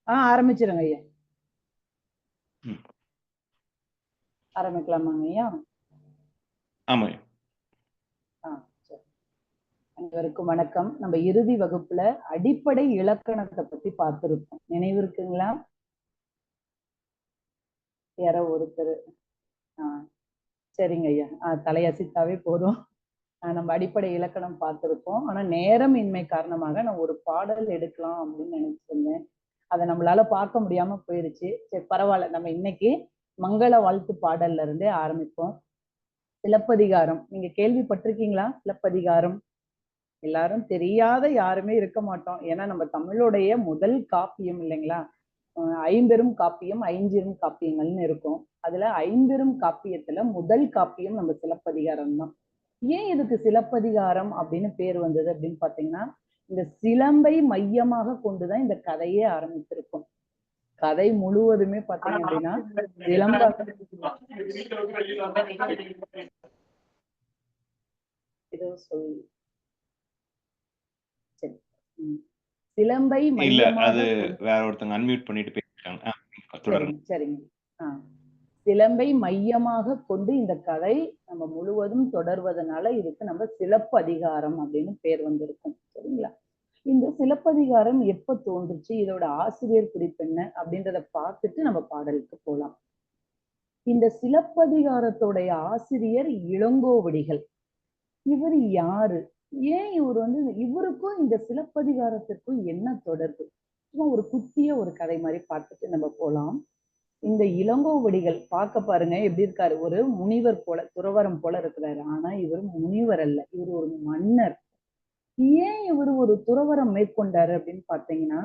ஆரம்பிச்சிருங்க ஐயா. ம். ஆரம்பிக்கலாமாங்க ஐயா? ஆமா. சரி. அனைவருக்கும் வணக்கம். நம்ம இறுதி வகுப்புல அடிப்படை இலக்கணத்தை பத்தி பார்த்திருக்கோம். நினைவு இருக்குங்களா? யாரோ ஒருத்தர் சரிங்க ஐயா. தலையசித்தாவே போதும். நம்ம அடிப்படை இலக்கணம் பார்த்திருக்கோம். ஆனா நேரம் இன்மை காரணமாக நான் ஒரு பாடல் எடுக்கலாம் அப்படின்னு நினைச்சிருந்தேன். அதை நம்மளால பார்க்க முடியாம போயிருச்சு. சரி பரவாயில்ல, நம்ம இன்னைக்கு மங்கள வாழ்த்து பாடல்ல இருந்தே ஆரம்பிப்போம். சிலப்பதிகாரம் நீங்க கேள்விப்பட்டிருக்கீங்களா? சிலப்பதிகாரம் எல்லாரும் தெரியாத யாருமே இருக்க மாட்டோம். ஏன்னா நம்ம தமிழுடைய முதல் காப்பியம் இல்லைங்களா? ஐம்பெரும் காப்பியம், ஐஞ்சிறும் காப்பியங்கள்னு இருக்கும். அதுல ஐம்பெரும் காப்பியத்துல முதல் காப்பியம் நம்ம சிலப்பதிகாரம் தான். ஏன் இதுக்கு சிலப்பதிகாரம் அப்படின்னு பேர் வந்தது அப்படின்னு பாத்தீங்கன்னா, இந்த சிலம்பை மையமாக கொண்டுதான் இந்த கதையே ஆரம்பித்திருக்கும். கதை முழுவதுமே பாத்தீங்க அப்படின்னா சிலம்ப ஏதோ சொல்லி சரி சிலம்பை மையமாக வேற ஒருத்தங்க அன்மியூட் பண்ணிட்டு பேசிட்டாங்க. சரிங்க. சிலம்பை மையமாக கொண்டு இந்த கதை நம்ம முழுவதும் தொடர்வதனால இதுக்கு நம்ம சிலப்பதிகாரம் அப்படின்னு பேர் வந்திருக்கும். சரிங்களா? இந்த சிலப்பதிகாரம் எப்ப தோன்றுச்சு, இதோட ஆசிரியர் குறிப்பு என்ன அப்படின்றத பார்த்துட்டு நம்ம பாடலுக்கு போலாம். இந்த சிலப்பதிகாரத்துடைய ஆசிரியர் இளங்கோவடிகள். இவர் யாரு? ஏன் இவர் இவருக்கும் இந்த சிலப்பதிகாரத்திற்கும் என்ன தொடர்பு? சும்மா ஒரு குட்டிய ஒரு கதை மாதிரி பார்த்துட்டு நம்ம போலாம். இந்த இளங்கோவடிகள் பார்க்க பாருங்க எப்படி இருக்காரு. ஒரு முனிவர் போல, துறவரம் போல இருக்கிறாரு. ஆனா இவர் முனிவர் அல்ல, இவர் ஒரு மன்னர். ஏன் இவர் ஒரு துறவரம் மேற்கொண்டாரு அப்படின்னு பாத்தீங்கன்னா,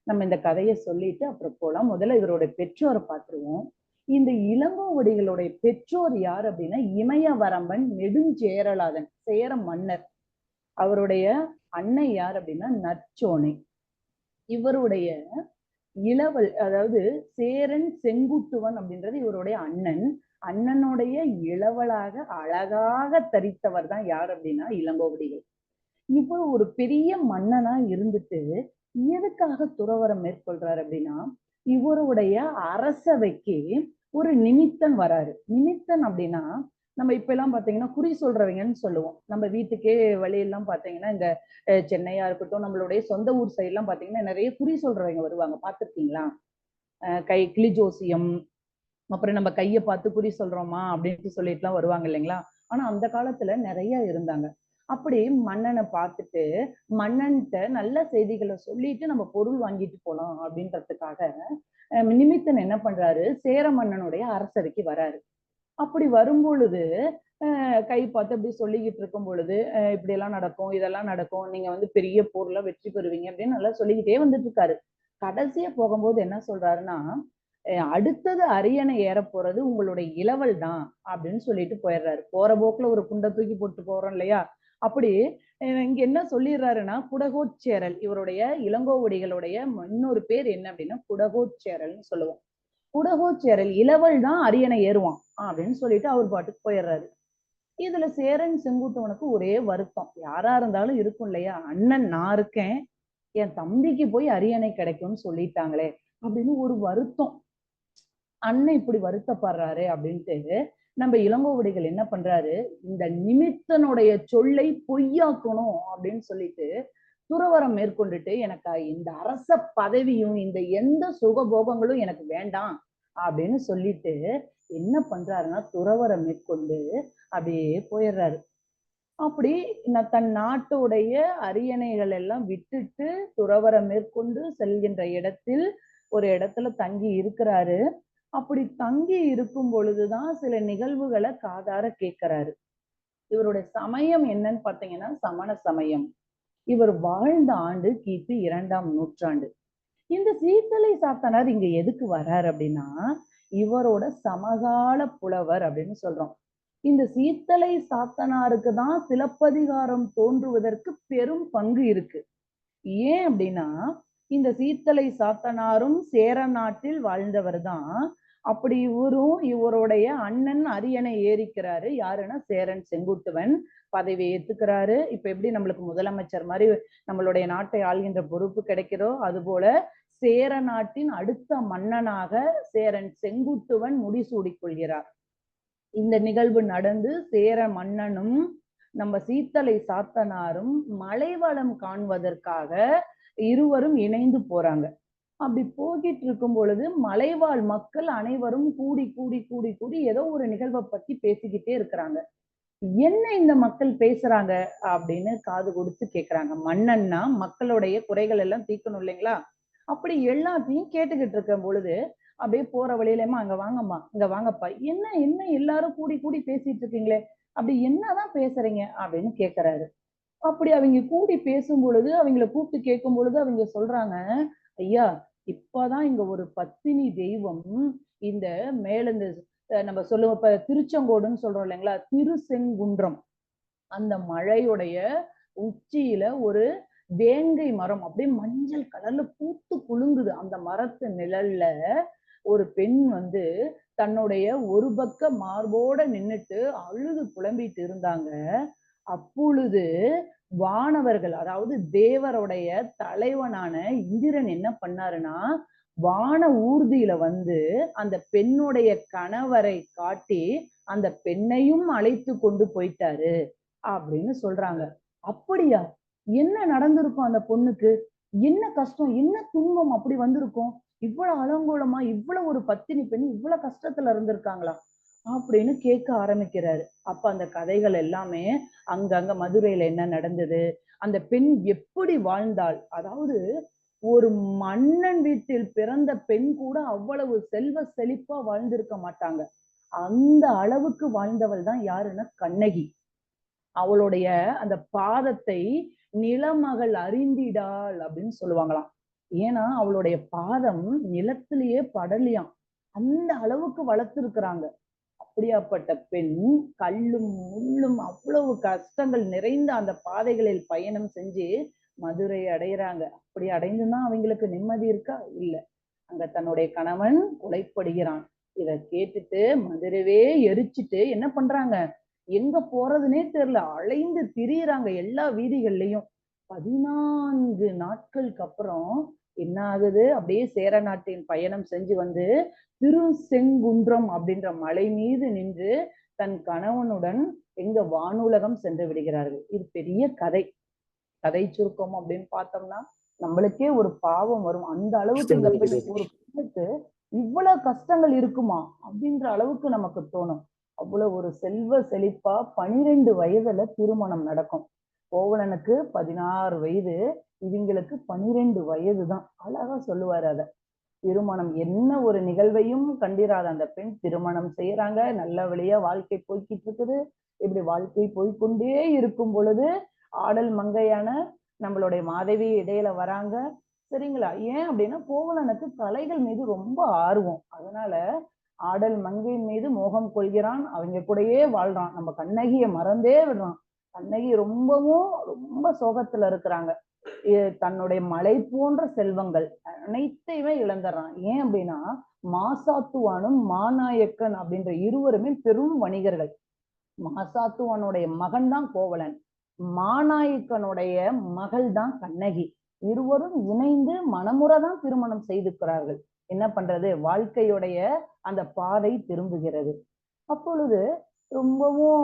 நம்ம இந்த கதையை சொல்லிட்டு அப்புறம் போலாம். முதல்ல இவரோட பெற்றோரை பார்த்துருவோம். இந்த இளங்கோவடிகளுடைய பெற்றோர் யார் அப்படின்னா இமயவரம்பன் நெடுஞ்சேரலாதன், சேர மன்னர். அவருடைய அன்னை யார் அப்படின்னா நற்சோனை. இவருடைய இளவல், அதாவது சேரன் செங்குட்டுவன் அப்படின்றது இவருடைய அண்ணன். அண்ணனுடைய இளவலாக அழகாக தரித்தவர் தான் யார் அப்படின்னா இளங்கோவடிகள். இவர் ஒரு பெரிய மன்னனா இருந்துட்டு எதுக்காக துறவரம் மேற்கொள்றாரு அப்படின்னா, இவருடைய அரசவைக்கு ஒரு நிமித்தன் வராரு. நிமித்தன் அப்படின்னா நம்ம இப்ப எல்லாம் பாத்தீங்கன்னா குறி சொல்றவங்கன்னு சொல்லுவோம். நம்ம வீட்டுக்கே வழியெல்லாம் பாத்தீங்கன்னா இந்த சென்னையா இருக்கட்டும், நம்மளுடைய சொந்த ஊர் சைடு எல்லாம் பாத்தீங்கன்னா நிறைய குறி சொல்றவங்க வருவாங்க. பார்த்திருக்கீங்களா? கை கிளி ஜோசியம், அப்புறம் நம்ம கையை பார்த்து குறி சொல்றோமா அப்படின்ட்டு சொல்லிட்டு எல்லாம் வருவாங்க இல்லைங்களா? ஆனா அந்த காலத்துல நிறைய இருந்தாங்க. அப்படி மன்னனை பார்த்துட்டு மன்னன்ட்ட நல்ல செய்திகளை சொல்லிட்டு நம்ம பொருள் வாங்கிட்டு போலாம் அப்படின்றதுக்காக நிமித்தன் என்ன பண்றாரு, சேர மன்னனுடைய அரசவைக்கு வராரு. அப்படி வரும் பொழுது கை பார்த்து அப்படி சொல்லிக்கிட்டு இருக்கும் பொழுது இப்படி எல்லாம் நடக்கும், இதெல்லாம் நடக்கும், நீங்க பெரிய போர்ல வெற்றி பெறுவீங்க அப்படின்னு நல்லா சொல்லிக்கிட்டே வந்துட்டு இருக்காரு. கடைசியா போகும்போது என்ன சொல்றாருன்னா, அடுத்தது அரியணை ஏற போறது உங்களுடைய இளவல் தான் அப்படின்னு சொல்லிட்டு போயிடுறாரு. போற போக்குல ஒரு குண்டை தூக்கி போட்டு போறோம் இல்லையா? அப்படி இங்க என்ன சொல்லிடுறாருன்னா குடகோச்சேரல். இவருடைய இளங்கோவடிகளுடைய இன்னொரு பேர் என்ன அப்படின்னா குடகோச்சேரல்னு சொல்லுவோம். குடகோச்சேரல் இளவல் தான் அரியணை ஏறுவான் அப்படின்னு சொல்லிட்டு அவர் பாட்டுக்கு போயிடுறாரு. இதுல சேரன் செங்குட்டுவனுக்கு ஒரே வருத்தம். யாரா இருந்தாலும் இருக்கும் இல்லையா? அண்ணன் நான் இருக்கேன், என் தம்பிக்கு போய் அரியணை கிடைக்கும்னு சொல்லிட்டாங்களே அப்படின்னு ஒரு வருத்தம். அண்ணன் இப்படி வருத்தப்படுறாரு அப்படின்ட்டு நம்ம இளங்கோவடிகள் என்ன பண்றாரு, இந்த நிமித்தனுடைய சொல்லை பொய்யாக்கணும் அப்படின்னு சொல்லிட்டு துறவரம் மேற்கொண்டுட்டு எனக்கு இந்த அரச பதவியும் இந்த எந்த சுகபோகங்களும் எனக்கு வேண்டாம் அப்படின்னு சொல்லிட்டு என்ன பண்றாருன்னா துறவரம் மேற்கொண்டு அப்படியே போயிடுறாரு. அப்படி தன் நாட்டுடைய அரியணைகள் எல்லாம் விட்டுட்டு துறவரம் மேற்கொண்டு செல்கின்ற இடத்தில் ஒரு இடத்துல தங்கி இருக்கிறாரு. அப்படி தங்கி இருக்கும் பொழுதுதான் சில நிகழ்வுகளை காதார கேட்கிறாரு. இவருடைய சமயம் என்னன்னு பாத்தீங்கன்னா சமண சமயம். இவர் வாழ்ந்த ஆண்டு கிபி 2ஆம் நூற்றாண்டு. இந்த சீத்தலை சாத்தனார் இங்க எதுக்கு வர்றாரு அப்படின்னா இவரோட சமகால புலவர் அப்படின்னு சொல்றோம். இந்த சீத்தலை சாத்தனாருக்கு தான் சிலப்பதிகாரம் தோன்றுவதற்கு பெரும் பங்கு இருக்கு. ஏன் அப்படின்னா இந்த சீத்தலை சாத்தனாரும் சேர நாட்டில் வாழ்ந்தவர் தான். அப்படி இவரும் இவருடைய அண்ணன் அரியணை ஏறிக்கிறாரு. யாருன்னா சேரன் செங்குட்டுவன் பதவி ஏத்துக்கிறாரு. இப்ப எப்படி நம்மளுக்கு முதலமைச்சர் மாதிரி நம்மளுடைய நாட்டை ஆள்கின்ற பொறுப்பு கிடைக்கிறோ அது போல சேர நாட்டின் அடுத்த மன்னனாக சேரன் செங்குட்டுவன் முடிசூடிக் கொள்கிறார். இந்த நிகழ்வு நடந்து சேர மன்னனும் நம்ம சீத்தலை சாத்தனாரும் மலைவளம் காண்பதற்காக இருவரும் இணைந்து போறாங்க. அப்படி போகிட்டு இருக்கும் பொழுது மலைவாழ் மக்கள் அனைவரும் கூடி கூடி கூடி கூடி ஏதோ ஒரு நிகழ்வை பத்தி பேசிக்கிட்டே இருக்கிறாங்க. என்ன இந்த மக்கள் பேசுறாங்க அப்படின்னு காது கொடுத்து கேக்குறாங்க. மன்னன்னா மக்களுடைய குறைகள் எல்லாம் தீர்க்கணும் இல்லைங்களா? அப்படி எல்லாத்தையும் கேட்டுக்கிட்டு இருக்கும் பொழுது அப்படியே போற வழியிலமா அங்க வாங்கம்மா, இங்க வாங்கப்பா, என்ன என்ன எல்லாரும் கூடி கூடி பேசிட்டு இருக்கீங்களே, அப்படி என்னதான் பேசுறீங்க அப்படின்னு கேக்குறாரு. அப்படி அவங்க கூடி பேசும் பொழுது அவங்கள கூப்பிட்டு கேட்கும் பொழுது அவங்க சொல்றாங்க, ஐயா இப்பதான் இங்க ஒரு பத்தினி தெய்வம் இந்த மேல இந்த நம்ம சொல்லுவோம் இப்ப திருச்செங்கோடுன்னு சொல்றோம் இல்லைங்களா, திருசெங்குன்றம் அந்த மழையுடைய உச்சியில ஒரு வேங்கை மரம் அப்படியே மஞ்சள் கலர்ல பூத்து குலுங்குது. அந்த மரத்து நிழல்ல ஒரு பெண் வந்து தன்னுடைய ஒரு பக்க மார்போட நின்னுட்டு அழுது புலம்பிட்டு இருந்தாங்க. அப்பொழுது வானவர்கள், அதாவது தேவருடைய தலைவனான இந்திரன் என்ன பண்ணாருன்னா, வான ஊர்தியில வந்து அந்த பெண்ணுடைய கணவரை காட்டி அந்த பெண்ணையும் அழைத்து கொண்டு போயிட்டாரு அப்படின்னு சொல்றாங்க. அப்படியா? என்ன நடந்திருக்கும் அந்த பொண்ணுக்கு? என்ன கஷ்டம், என்ன துன்பம் அப்படி வந்திருக்கும்? இவ்வளவு அலங்கோலமா, இவ்வளவு ஒரு பத்தினி பெண் இவ்வளவு கஷ்டத்துல இருந்திருக்காங்களா அப்படின்னு கேட்க ஆரம்பிக்கிறாரு. அப்ப அந்த கதைகள் எல்லாமே அங்கங்க மதுரையில என்ன நடந்தது, அந்த பெண் எப்படி வாழ்ந்தாள், அதாவது ஒரு மன்னன் வீட்டில் பிறந்த பெண் கூட அவ்வளவு செல்வ செழிப்பா வாழ்ந்திருக்க மாட்டாங்க. அந்த அளவுக்கு வாழ்ந்தவள் தான் யாருன்னா கண்ணகி. அவளுடைய அந்த பாதத்தை நிலமகள் அறிந்திடாள் அப்படின்னு சொல்லுவாங்களாம். ஏன்னா அவளுடைய பாதம் நிலத்திலேயே படலியாம், அந்த அளவுக்கு வளர்த்திருக்கிறாங்க. அப்படியாப்பட்ட பெண் கல்லும் முள்ளும் அவ்வளவு கஷ்டங்கள் நிறைந்த அந்த பாதைகளில் பயணம் செஞ்சு மதுரை அடையிறாங்க. அப்படி அடைந்துதான் அவங்களுக்கு நிம்மதி இருக்கா? இல்ல. அங்க தன்னுடைய கணவன் கொலைப்படுகிறான். இத கேட்டுட்டு மதுரவே எரிச்சிட்டு என்ன பண்றாங்க, எங்க போறதுன்னே தெரியல, அலைந்து திரியிறாங்க எல்லா வீதிகள்லயும். 14 நாட்களுக்கு அப்புறம் என்ன ஆகுது, அப்படியே சேர நாட்டின் பயணம் செஞ்சு வந்து திருசெங்குன்றம் அப்படின்ற மலை மீது நின்று தன் கணவனுடன் எங்க வானுலகம் சென்று விடுகிறார்கள். இது பெரிய கதை. கதை சுருக்கம் அப்படின்னு பார்த்தோம்னா நம்மளுக்கே ஒரு பாவம் வரும். அந்த அளவுக்கு இந்த பெண் ஒரு பெண்ணுக்கு இவ்வளவு கஷ்டங்கள் இருக்குமா அப்படின்ற அளவுக்கு நமக்கு தோணும். அவ்வளவு ஒரு செல்வ செழிப்பா 12 வயதுல திருமணம் நடக்கும். கோவலனுக்கு 16 வயது, இவங்களுக்கு 12 வயதுதான். அழகா சொல்லுவாரு அத. திருமணம் என்ன ஒரு நிகழ்வையும் கண்டிராத அந்த பெண் திருமணம் செய்யறாங்க. நல்ல வழியா வாழ்க்கை போய்கிட்டு இருக்குது. இப்படி வாழ்க்கை போய்கொண்டே இருக்கும் பொழுது ஆடல் மங்கையான நம்மளுடைய மாதவி இடையில வராங்க. சரிங்களா? ஏன் அப்படின்னா கோவலனுக்கு கலைகள் மீது ரொம்ப ஆர்வம். அதனால ஆடல் மங்கை மீது மோகம் கொள்கிறான். அவங்க கூடயே வாழ்றான். நம்ம கண்ணகிய மறந்தே விடுறான். கண்ணகி ரொம்பவும் ரொம்ப சோகத்துல இருக்கிறாங்க. தன்னுடைய மலை போன்ற செல்வங்கள் அனைத்தையுமே இழந்துடுறான். ஏன் அப்படின்னா மாசாத்துவானும் மாநாயக்கன் அப்படின்ற இருவருமே பெரும் வணிகர்கள். மாசாத்துவானுடைய மகன் தான் கோவலன், மாநாயக்கனுடைய மகள் தான் கண்ணகி. இருவரும் இணைந்து மனமுறதான் திருமணம் செய்திருக்கிறார்கள். என்ன பண்றது, வாழ்க்கையுடைய அந்த பாதை திரும்புகிறது. அப்பொழுது ரொம்பவும்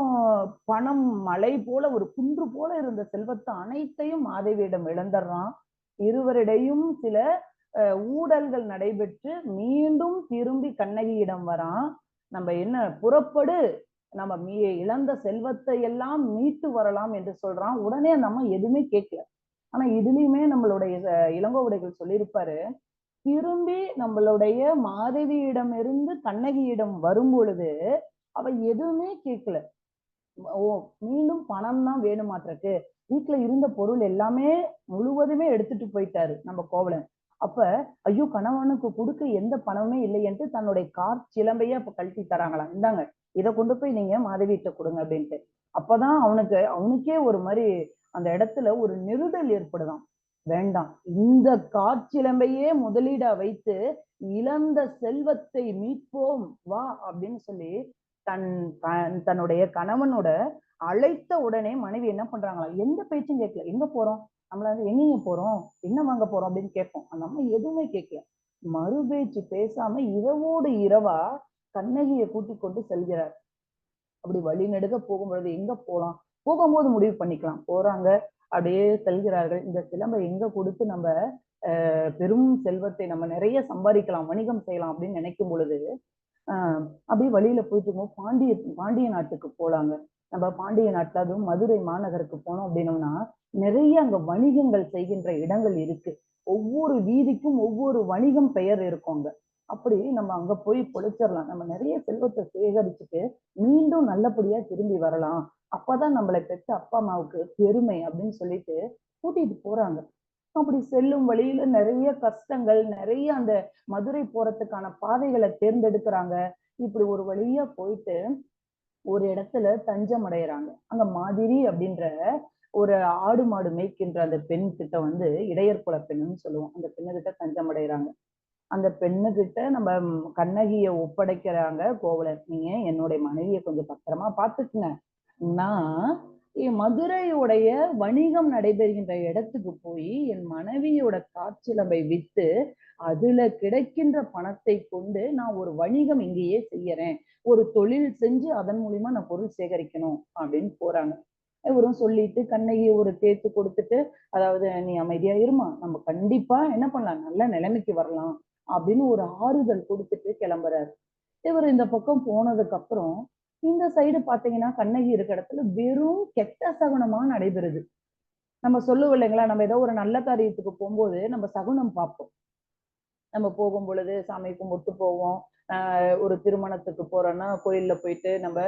பணம் மலை போல ஒரு குன்று போல இருந்த செல்வத்தை அனைத்தையும் மாதவியிடம் இழந்துடுறான். இருவரிடையும் சில ஊழல்கள் நடைபெற்று மீண்டும் திரும்பி கண்ணகியிடம் வரான். நம்ம என்ன புறப்படு, நம்ம இழந்த செல்வத்தை எல்லாம் மீட்டு வரலாம் என்று சொல்றான். உடனே நம்ம எதுவுமே கேட்கல. ஆனா இதுலயுமே நம்மளுடைய இளங்கோவடிகள் சொல்லியிருப்பாரு, திரும்பி நம்மளுடைய மாதவியிடம் இருந்து கண்ணகியிடம் வரும் பொழுது அவ எதுவுமே கேட்கல. ஓ, மீண்டும் பணம் தான் வேணுமாட்டிருக்கு. வீட்டுல இருந்த பொருள் எல்லாமே முழுவதுமே எடுத்துட்டு போயிட்டாரு நம்ம கோவலன். அப்ப ஐயோ, கணவனுக்கு கொடுக்க எந்த பணமுமே இல்லையென்று தன்னுடைய கார் சிலம்பையே அப்ப கழட்டி தராங்களாம். இந்தாங்க, இதை கொண்டு போய் நீங்க மாதவியிட்ட கொடுங்க அப்படின்ட்டு. அப்பதான் அவனுக்கே ஒரு மாதிரி அந்த இடத்துல ஒரு நெருடல் ஏற்படுதான். வேண்டாம், இந்த காற்சிலம்பையே முதலீடா வைத்து இழந்த செல்வத்தை மீட்போம் வா அப்படின்னு சொல்லி தன்னுடைய கணவனோட அழைத்த உடனே மனைவி என்ன பண்றாங்களா, எந்த பேச்சும் கேட்கல. எங்க போறோம், நம்மள வந்து எங்கேங்க போறோம், என்ன வாங்க போறோம் அப்படின்னு கேட்போம். அந்த அம்மா எதுவுமே கேட்கல. மறுபேச்சு பேசாம இரவோடு இரவா கண்ணகியை கூட்டிக் கொண்டு செல்கிறார். அப்படி வழி நெடுக போகும்பொழுது எங்க போலாம், போகும்போது முடிவு பண்ணிக்கலாம். போறாங்க, அப்படியே செல்கிறார்கள். இந்த சிலம்பை எங்க கொடுத்து நம்ம பெரும் செல்வத்தை நம்ம நிறைய சம்பாதிக்கலாம், வணிகம் செய்யலாம் அப்படின்னு நினைக்கும் பொழுது அப்படியே வழியில போயிட்டு இருக்கோம். பாண்டிய நாட்டுக்கு போலாங்க. நம்ம பாண்டிய நாட்டுல, அதுவும் மதுரை மாநகருக்கு போனோம் அப்படின்னோம்னா நிறைய அங்க வணிகங்கள் செய்கின்ற இடங்கள் இருக்கு. ஒவ்வொரு வீதிக்கும் ஒவ்வொரு வணிகம் பெயர் இருக்கும் அங்க. அப்படி நம்ம அங்க போய் பொழைச்சிடலாம். நம்ம நிறைய செல்வத்தை சேகரிச்சுட்டு மீண்டும் நல்லபடியா திரும்பி வரலாம். அப்பதான் நம்மளை பெற்ற அப்பா அம்மாவுக்கு பெருமை அப்படின்னு சொல்லிட்டு கூட்டிட்டு போறாங்க. அப்படி செல்லும் வழியில நிறைய கஷ்டங்கள், நிறைய அந்த மதுரை போறதுக்கான பாதைகளை தேர்ந்தெடுக்கிறாங்க. இப்படி ஒரு வழியா போயிட்டு ஒரு இடத்துல தஞ்சம் அடையறாங்க. அங்க மாதிரி அப்படின்ற ஒரு ஆடு மாடு மேய்க்கின்ற அந்த பெண் கிட்ட வந்து இடையர் குல பெண்ணுன்னு சொல்லுவோம். அந்த பெண்ணு கிட்ட தஞ்சம் அடையறாங்க. அந்த பெண்ணு கிட்ட நம்ம கண்ணகிய ஒப்படைக்கிறாங்க கோவலர். நீங்க என்னுடைய மனைவியை கொஞ்சம் பத்திரமா பாத்துக்குங்க. நான் என் மதுரையுடைய வணிகம் நடைபெறுகின்ற இடத்துக்கு போய் என் மனைவியோட காற்சிலம்பை வித்து அதுல கிடைக்கின்ற பணத்தை கொண்டு நான் ஒரு வணிகம் இங்கேயே செய்யறேன், ஒரு தொழில் செஞ்சு அதன் மூலியமா நான் பொருள் சேகரிக்கணும் அப்படின்னு போறாங்க. இவரும் சொல்லிட்டு கண்ணகியை ஒரு தேய்த்து கொடுத்துட்டு, அதாவது நீ அமைதியா இருமா, நம்ம கண்டிப்பா என்ன பண்ணலாம், நல்ல நிலைமைக்கு வரலாம் அப்படின்னு ஒரு ஆறுதல் கொடுத்துட்டு கிளம்புறாரு. இவர் இந்த பக்கம் போனதுக்கு அப்புறம் இந்த சைடு பாத்தீங்கன்னா கண்ணகி இருக்க இடத்துல வெறும் கெட்ட சகுனமா நடைபெறுது. நம்ம சொல்லுவோம் இல்லைங்களா, நம்ம ஏதோ ஒரு நல்ல காரியத்துக்கு போகும்போது நம்ம சகுனம் பார்ப்போம். நம்ம போகும் பொழுது சாமி கும்பிட்டு போவோம். ஒரு திருமணத்துக்கு போறோம்னா கோயில்ல போயிட்டு நம்ம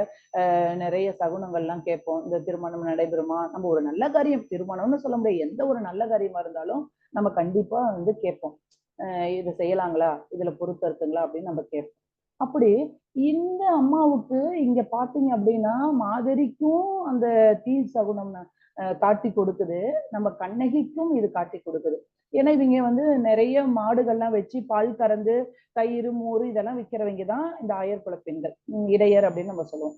நிறைய சகுனங்கள்லாம் கேட்போம். இந்த திருமணம் நடைபெறுமா, நம்ம ஒரு நல்ல காரியம், திருமணம்னு சொல்ல முடியாது, எந்த ஒரு நல்ல காரியமா இருந்தாலும் நம்ம கண்டிப்பா வந்து கேட்போம். இது செய்யலாங்களா, இதுல பொறுத்து இருக்குங்களா அப்படின்னு நம்ம கேட்போம். அப்படி இந்த அம்மாவுக்கு இங்க பாத்தீங்க அப்படின்னா மாதரிக்கும் அந்த தீ சகுனம் காட்டி கொடுக்குது, நம்ம கண்ணகிக்கும் இது காட்டி கொடுக்குது. ஏன்னா இவங்க வந்து நிறைய மாடுகள்லாம் வச்சு பால் கறந்து தயிர் மோர் இதெல்லாம் விற்கிறவங்க தான் இந்த ஆயர்குல பெண்கள், இடையர் அப்படின்னு நம்ம சொல்லுவோம்.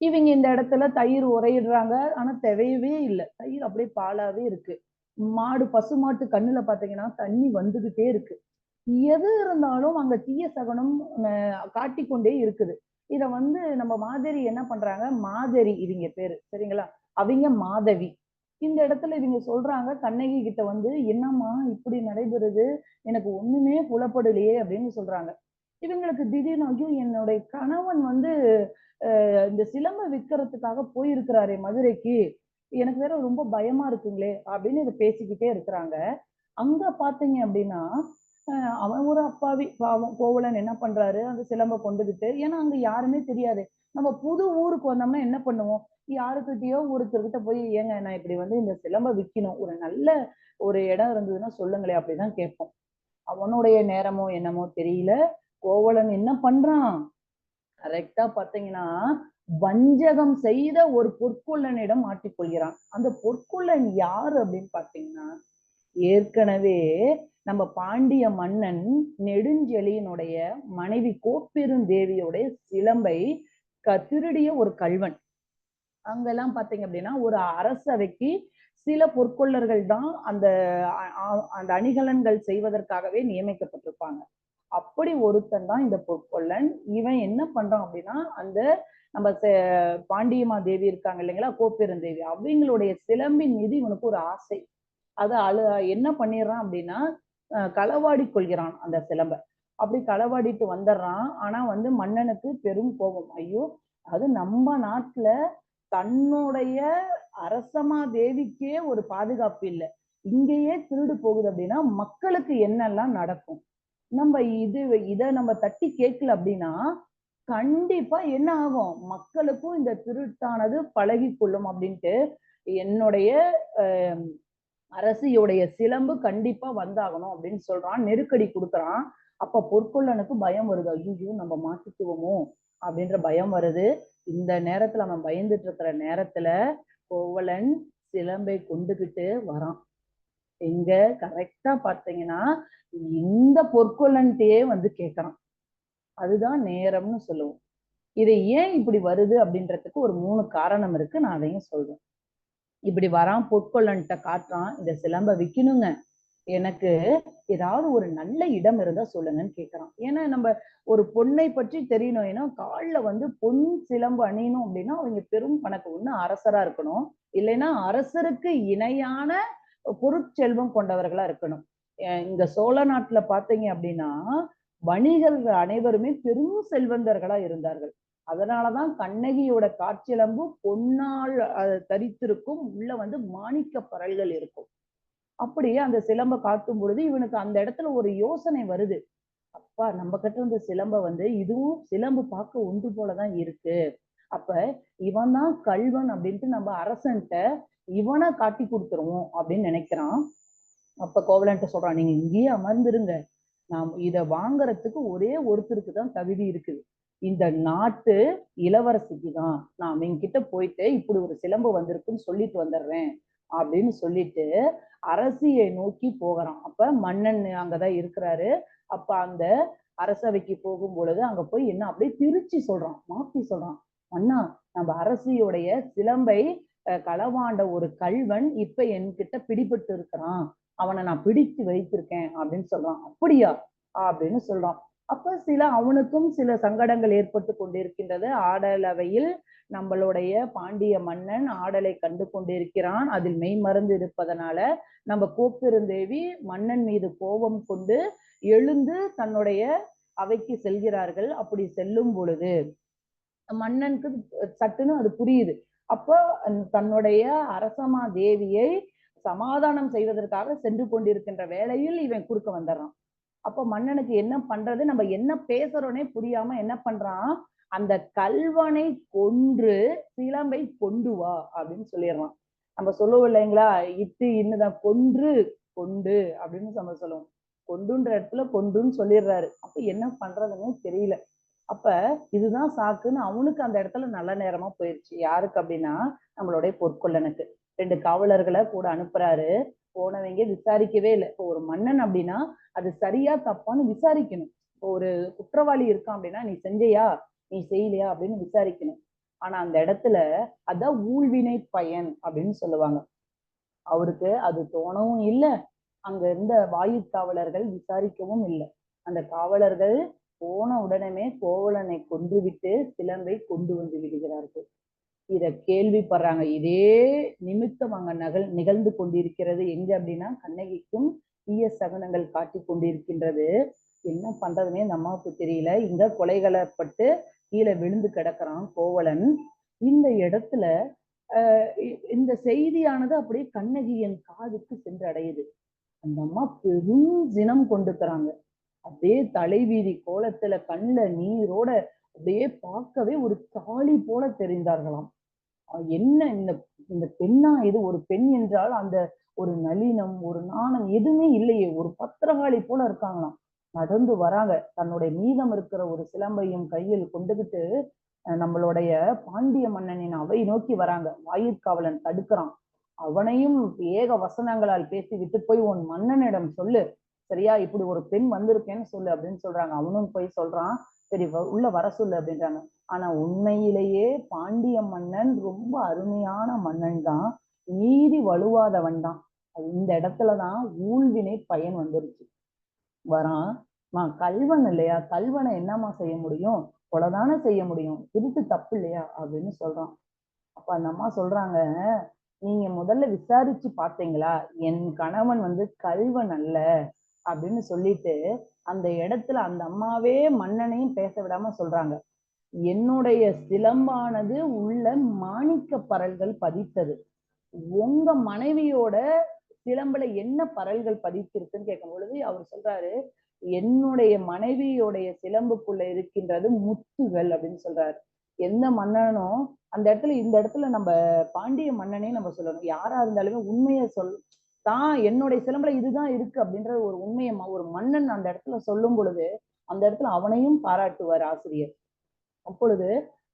இவங்க இந்த இடத்துல தயிர் உரையிடுறாங்க, ஆனா தேவையவே இல்லை, தயிர் அப்படியே பாலாவே இருக்கு. மாடு பசுமாட்டு கண்ணுல பாத்தீங்கன்னா தண்ணி வந்துகிட்டே இருக்கு. எது இருந்தாலும் அங்க தீய சகுனம் காட்டிக்கொண்டே இருக்குது. இத வந்து நம்ம மாதரி என்ன பண்றாங்க, மாதரி இவங்க பேரு சரிங்களா, அவங்க மாதவி. இந்த இடத்துல இவங்க சொல்றாங்க கண்ணகி கிட்ட வந்து, என்னம்மா இப்படி நடைபெறுது, எனக்கு ஒண்ணுமே புலப்படலையே அப்படின்னு சொல்றாங்க. இவங்களுக்கு திடீர்னு ஐயோ என்னுடைய கணவன் வந்து இந்த சிலம்பை விற்கிறதுக்காக போயிருக்கிறாரே மதுரைக்கு, எனக்கு வேற ரொம்ப பயமா இருக்குங்களே அப்படின்னு இதை பேசிக்கிட்டே இருக்கிறாங்க. அங்க பாத்தீங்க அப்படின்னா அவன் ஒரு அப்பாவி பாவம் கோவலன் என்ன பண்றாரு, அந்த சிலம்ப கொண்டுகிட்டு, ஏன்னா அங்க யாருமே தெரியாது. நம்ம புது ஊருக்கு வந்தோம்னா என்ன பண்ணுவோம், யாருக்கிட்டயோ ஒருத்தர்கிட்ட போய் ஏங்க நான் இப்படி வந்து இந்த சிலம்ப விக்கணும், ஒரு நல்ல ஒரு இடம் இருந்ததுன்னா சொல்லுங்களேன் அப்படிதான் கேட்போம். அவனுடைய நேரமோ என்னமோ தெரியல, கோவலன் என்ன பண்றான், கரெக்டா பாத்தீங்கன்னா வஞ்சகம் செய்த ஒரு பொற்கொள்ளனிடம் மாட்டிக்கொள்கிறான். அந்த பொற்கொள்ளன் யாரு அப்படின்னு பாத்தீங்கன்னா, ஏற்கனவே நம்ம பாண்டிய மன்னன் நெடுஞ்செழியனுடைய மனைவி கோப்பெருந்தேவியோடைய சிலம்பை திருடிய ஒரு கள்வன். அங்கெல்லாம் பாத்தீங்க அப்படின்னா ஒரு அரசவைக்கு சில பொற்கொள்ளர்கள் தான் அந்த அந்த அணிகலன்கள் செய்வதற்காகவே நியமிக்கப்பட்டிருப்பாங்க. அப்படி ஒருத்தன் தான் இந்த பொற்கொள்ளன். இவன் என்ன பண்றான் அப்படின்னா, அந்த நம்ம பாண்டியமா தேவி இருக்காங்க இல்லைங்களா, கோப்பெருந்தேவி, அவங்களுடைய சிலம்பின் மீது இவனுக்கு ஒரு ஆசை. அது என்ன பண்ணிடுறான் அப்படின்னா களவாடி கொள்கிறான் அந்த சிலம்பை. அப்படி களவாடிட்டு வந்துடுறான். ஆனா வந்து மன்னனுக்கு பெரும் கோபம், ஐயோ அது நம்ம நாட்டுல தன்னுடைய அரசமா தேவிக்கே ஒரு பாதுகாப்பு இல்லை, இங்கேயே திருடு போகுது அப்படின்னா மக்களுக்கு என்னெல்லாம் நடக்கும், நம்ம இத நம்ம தட்டி கேட்கல அப்படின்னா கண்டிப்பா என்ன ஆகும், மக்களுக்கும் இந்த திருட்டானது பழகி கொள்ளும் அப்படின்ட்டு என்னுடைய அரசியுடைய சிலம்பு கண்டிப்பா வந்தாகணும் அப்படின்னு சொல்றான், நெருக்கடி கொடுக்குறான். அப்ப பொற்கொள்ளனுக்கு பயம் வருது, ஐயோ நம்ம மாட்டிக்குவோமோ அப்படின்ற பயம் வருது. இந்த நேரத்துல அவன் பயந்துட்டு இருக்கிற நேரத்துல கோவலன் சிலம்பை கொண்டுகிட்டு வரான். எங்க கரெக்டா பாத்தீங்கன்னா இந்த பொற்கொள்ளன்ட்டே வந்து கேட்கறான். அதுதான் நேரம்னு சொல்லுவோம். இதை ஏன் இப்படி வருது அப்படின்றதுக்கு ஒரு 3 காரணம் இருக்கு, நான் அதையும் சொல்றேன். இப்படி வரான், பொற்கொள்ளன்ட்ட காட்டுறான், இந்த சிலம்ப விக்கணுங்க, எனக்கு ஏதாவது ஒரு நல்ல இடம் இருந்தா சொல்லுங்கன்னு கேட்கிறான். ஏன்னா நம்ம ஒரு பொண்ணை பற்றி தெரியணும். ஏன்னா கால்ல வந்து பொன் சிலம்பு அணியணும் அப்படின்னா அவங்க பெரும் கணக்கு. ஒண்ணு அரசரா இருக்கணும், இல்லைன்னா அரசருக்கு இணையான பொருட்செல்வம் கொண்டவர்களா இருக்கணும். இங்க சோழ நாட்டுல பாத்தீங்க அப்படின்னா வணிகர்கள் அனைவருமே பெரும் செல்வந்தர்களா இருந்தார்கள். அதனாலதான் கண்ணகியோட காற்சிலம்பு பொன்னால் தரித்திருக்கும், உள்ள வந்து மாணிக்க பரல்கள் இருக்கும். அப்படியே அந்த சிலம்ப காட்டும் பொழுது இவனுக்கு அந்த இடத்துல ஒரு யோசனை வருது. அப்பா, நம்ம கிட்ட இருந்த சிலம்ப வந்து இதுவும் சிலம்பு பார்க்க ஒன்று போலதான் இருக்கு. அப்ப இவன் தான் கல்வன் அப்படின்ட்டு நம்ம அரசன்ட்ட இவனை காட்டி கொடுத்துருவோம் அப்படின்னு நினைக்கிறான். அப்ப கோவலன்ட்ட சொல்றான், நீங்க இங்கேயே அமர்ந்துருங்க, நாம் இத வாங்குறதுக்கு ஒரே ஒருத்தருக்கு தான் தகுதி இருக்குது, இந்த நாட்டு இளவரசிக்கு தான். நான் என்கிட்ட போயிட்டு இப்படி ஒரு சிலம்பு வந்திருக்குன்னு சொல்லிட்டு வந்துடுறேன் அப்படின்னு சொல்லிட்டு அரசியை நோக்கி போகிறான். அப்ப மன்னன் அங்கதான் இருக்கிறாரு. அப்ப அந்த அரசவைக்கு போகும் பொழுது அங்க போய் என்ன அப்படியே திருச்சி சொல்றான், மாத்தி சொல்றான், அண்ணா, நம்ம அரசியுடைய சிலம்பை களவாண்ட ஒரு கல்வன் இப்ப என்கிட்ட பிடிபட்டு இருக்கிறான், அவனை நான் பிடித்து வைத்திருக்கேன் அப்படின்னு சொல்றான். அப்படியா அப்படின்னு சொல்றான். அப்ப அவனுக்கும் சில சங்கடங்கள் ஏற்பட்டு கொண்டிருக்கின்றது. ஆடலவையில் நம்மளுடைய பாண்டிய மன்னன் ஆடலை கண்டு கொண்டிருக்கிறான். அதில் மெய் மறந்து இருப்பதனால நம்ம கோப்பெருந்தேவி மன்னன் மீது கோபம் கொண்டு எழுந்து தன்னுடைய அவைக்கு செல்கிறார்கள். அப்படி செல்லும் பொழுது மன்னனுக்கு சட்டுன்னு அது புரியுது. அப்போ தன்னுடைய அரசமா தேவியை சமாதானம் செய்வதற்காக சென்று கொண்டிருக்கின்ற வேளையில் இவன் குறுக்க வந்துடுறான். அப்ப மன்னனுக்கு என்ன பண்றது, நம்ம என்ன பேசுறோன்னே புரியாம என்ன பண்றான், அந்த கல்வனை கொன்று சிலம்பை கொண்டு வா அப்படின்னு சொல்லிடுறான். நம்ம சொல்லுவோம் இல்லைங்களா, இட்டு இன்னுதான், கொன்று கொண்டு அப்படின்னு நம்ம சொல்லுவோம். கொண்டுன்ற இடத்துல கொண்டுன்னு சொல்லிடுறாரு. அப்ப என்ன பண்றதுன்னு தெரியல. அப்ப இதுதான் சாக்குன்னு அவனுக்கு அந்த இடத்துல நல்ல நேரமா போயிருச்சு. யாருக்கு அப்படின்னா நம்மளுடைய பொற்கொள்ளனுக்கு. 2 காவலர்களை கூட அனுப்புறாரு. போனவங்க விசாரிக்கவே இல்லை. இப்போ ஒரு மன்னன் அப்படின்னா அது சரியா தப்பான்னு விசாரிக்கணும். இப்போ ஒரு குற்றவாளி இருக்கான் அப்படின்னா நீ செஞ்சையா நீ செய்யலையா அப்படின்னு விசாரிக்கணும். ஆனா அந்த இடத்துல அதான் ஊழ்வினை பயன் அப்படின்னு சொல்லுவாங்க. அவருக்கு அது தோணவும் இல்லை, அங்க இருந்த வாயு காவலர்கள் விசாரிக்கவும் இல்லை. அந்த காவலர்கள் போன உடனே கோவலனை கொன்றுவிட்டு சிலம்பை கொண்டு வந்து விடுகிறார்கள். இத கேள்விப்படுறாங்க. இதே நிமித்தம் அங்க நிகழ்ந்து கொண்டிருக்கிறது. எங்க அப்படின்னா கண்ணகிக்கும் தீய சகுனங்கள் காட்டி கொண்டிருக்கின்றது. என்ன பண்றதுன்னே இந்த அம்மாவுக்கு தெரியல. இங்க கொலைகளப்பட்டு கீழே விழுந்து கிடக்கிறான் கோவலன். இந்த இடத்துல இந்த செய்தியானது அப்படியே கண்ணகியின் காதுக்கு சென்று அடையுது. அந்த அம்மா பெரும் சினம் கொண்டுக்கிறாங்க. அப்படியே தலைவீதி கோலத்துல கண்ணுல நீரோட அப்படியே பார்க்கவே ஒரு தாலி போல தெரிந்தார்களாம். என்ன இந்த இந்த பெண்ணா இது, ஒரு பெண் என்றால் அந்த ஒரு நளினம் ஒரு நாணம் எதுவுமே இல்லையே, ஒரு பத்திரகாளி போல இருக்காங்களாம். நடந்து வராங்க, தன்னுடைய மீதம் இருக்கிற ஒரு சிலம்பையும் கையில் கொண்டுகிட்டு நம்மளுடைய பாண்டிய மன்னனின் அவை நோக்கி வராங்க. வாயிற்காவலன் தடுக்கிறான். அவனையும் ஏக வசனங்களால் பேசி விட்டு போய் உன் மன்னனிடம் சொல்லு, சரியா, இப்படி ஒரு பெண் வந்திருக்கேன்னு சொல்லு அப்படின்னு சொல்றாங்க. அவனும் போய் சொல்றான், சரி உள்ள வர சொல்லு அப்படின்றாங்க. ஆனா உண்மையிலேயே பாண்டிய மன்னன் ரொம்ப அருமையான மன்னன் தான், நீதி வலுவாதவன் தான். இந்த இடத்துலதான் ஊழ்வினை பயன் வந்துருச்சு. வரான், கல்வன் இல்லையா, கல்வனை என்னமா செய்ய முடியும், கொலைதானே செய்ய முடியும், திருட்டு தப்பு இல்லையா அப்படின்னு சொல்றான். அப்ப அந்த அம்மா சொல்றாங்க, நீங்க முதல்ல விசாரிச்சு பாத்தீங்களா, என் கணவன் வந்து கல்வன் அல்ல அப்படின்னு சொல்லிட்டு அந்த இடத்துல அந்த அம்மாவே மன்னனையும் பேச விடாம சொல்றாங்க, என்னுடைய சிலம்பானது உள்ள மாணிக்க பரல்கள் பதித்தது, உங்க மனைவியோட சிலம்புல என்ன பரல்கள் பதித்திருக்குன்னு கேட்கும் பொழுது அவர் சொல்றாரு, என்னுடைய மனைவியோடைய சிலம்புக்குள்ள இருக்கின்றது முத்துகள் அப்படின்னு சொல்றாரு. எந்த மன்னனும் அந்த இடத்துல, இந்த இடத்துல நம்ம பாண்டிய மன்னனே நம்ம சொல்லணும், யாரா இருந்தாலுமே உண்மையை தான் என்னுடைய சிலம்புல இதுதான் இருக்கு அப்படின்ற ஒரு உண்மையை ஒரு மன்னன் அந்த இடத்துல சொல்லும் பொழுது அந்த இடத்துல அவனையும் பாராட்டுவார் ஆசிரியர். அப்பொழுது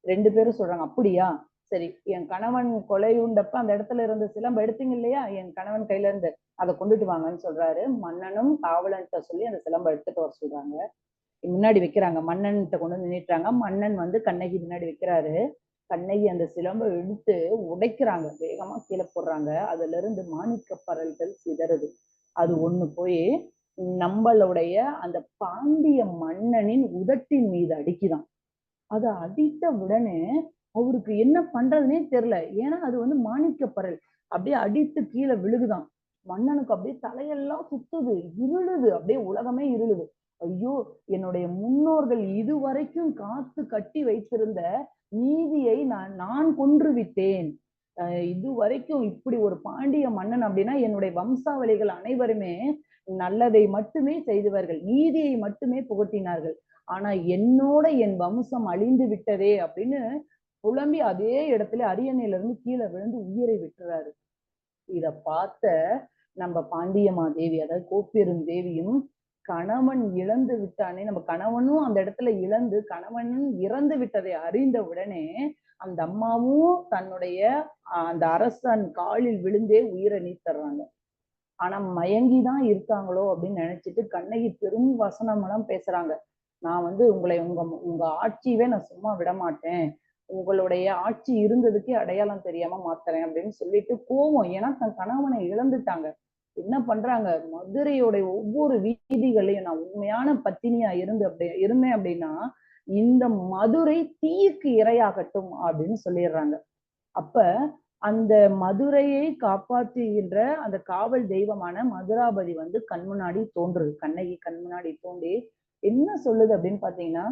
2 பேரும் சொல்றாங்க, அப்படியா, சரி, என் கணவன் கொலை உண்டப்ப அந்த இடத்துல இருந்து சிலம்பு எடுத்தீங்க இல்லையா, என் கணவன் கையில இருந்து அதை கொண்டுட்டு வாங்கன்னு சொல்றாரு. மன்னனும் காவலன்ட்ட சொல்லி அந்த சிலம்பை எடுத்துட்டு வர சொல்றாங்க. முன்னாடி வைக்கிறாங்க, மன்னன்கிட்ட கொண்டு வந்து நின்னுட்டாங்க. மன்னன் வந்து கண்ணகி முன்னாடி வைக்கிறாரு. கண்ணகி அந்த சிலம்பை எடுத்து உடைக்கிறாங்க, வேகமா கீழே போடுறாங்க. அதுல இருந்து மாணிக்க பரல்கள் சிதறுது. அது ஒண்ணு போய் நம்மளுடைய அந்த பாண்டிய மன்னனின் உதட்டின் மீது அடிக்குதான். அதை அடித்த உடனே அவருக்கு என்ன பண்றதுன்னே தெரியல. ஏன்னா அது வந்து மாணிக்க பரல் அப்படியே அடித்து கீழே விழுகுதான். மன்னனுக்கு அப்படியே தலையெல்லாம் சுத்துது, இருளுது, அப்படியே உலகமே இருளுது. ஐயோ, என்னுடைய முன்னோர்கள் இதுவரைக்கும் காத்து கட்டி வைத்திருந்த நீதியை நான் கொன்று விட்டேன். இதுவரைக்கும் இப்படி ஒரு பாண்டிய மன்னன் அப்படின்னா என்னுடைய வம்சாவளிகள் அனைவருமே நல்லதை மட்டுமே செய்தவர்கள், நீதியை மட்டுமே புகட்டினார்கள். ஆனா என்னோட என் வம்சம் அழிந்து விட்டதே அப்படின்னு புலம்பி அதே இடத்துல அரியணையில இருந்து கீழே விழுந்து உயிரை விட்டுறாரு. இத பார்த்த நம்ம பாண்டியமாதேவி, அதாவது கோப்பெரும் தேவியும், கணவன் இழந்து விட்டானே, நம்ம கணவனும் அந்த இடத்துல இழந்து கணவனும் இறந்து விட்டதை அறிந்த உடனே அந்த அம்மாவும் தன்னுடைய அந்த அரசன் காலில் விழுந்தே உயிரை நீத்தர்றாங்க. ஆனா மயங்கிதான் இருக்காங்களோ அப்படின்னு நினைச்சிட்டு கண்ணகி பெரும் வசனம் எல்லாம் பேசுறாங்க. நான் வந்து உங்களை உங்க உங்க ஆட்சியவே நான் சும்மா விட மாட்டேன், உங்களுடைய ஆட்சி இருந்ததுக்கே அடையாளம் தெரியாம மாத்துறேன் அப்படின்னு சொல்லிட்டு கோவம். ஏன்னா தன் கணவனை இழந்துட்டாங்க. என்ன பண்றாங்க, மதுரையோட ஒவ்வொரு வீதிகளையும் நான் உண்மையான பத்தினியா இருந்தேன் அப்படின்னா இந்த மதுரை தீக்கு இரையாகட்டும் அப்படின்னு சொல்லிடுறாங்க. அப்ப அந்த மதுரையை காப்பாற்றுகின்ற அந்த காவல் தெய்வமான மதுராபதி வந்து கண் முன்னாடி தோன்றுது. கண்ணகி கண் முன்னாடி தோன்றி என்ன சொல்லுது அப்படின்னு பாத்தீங்கன்னா,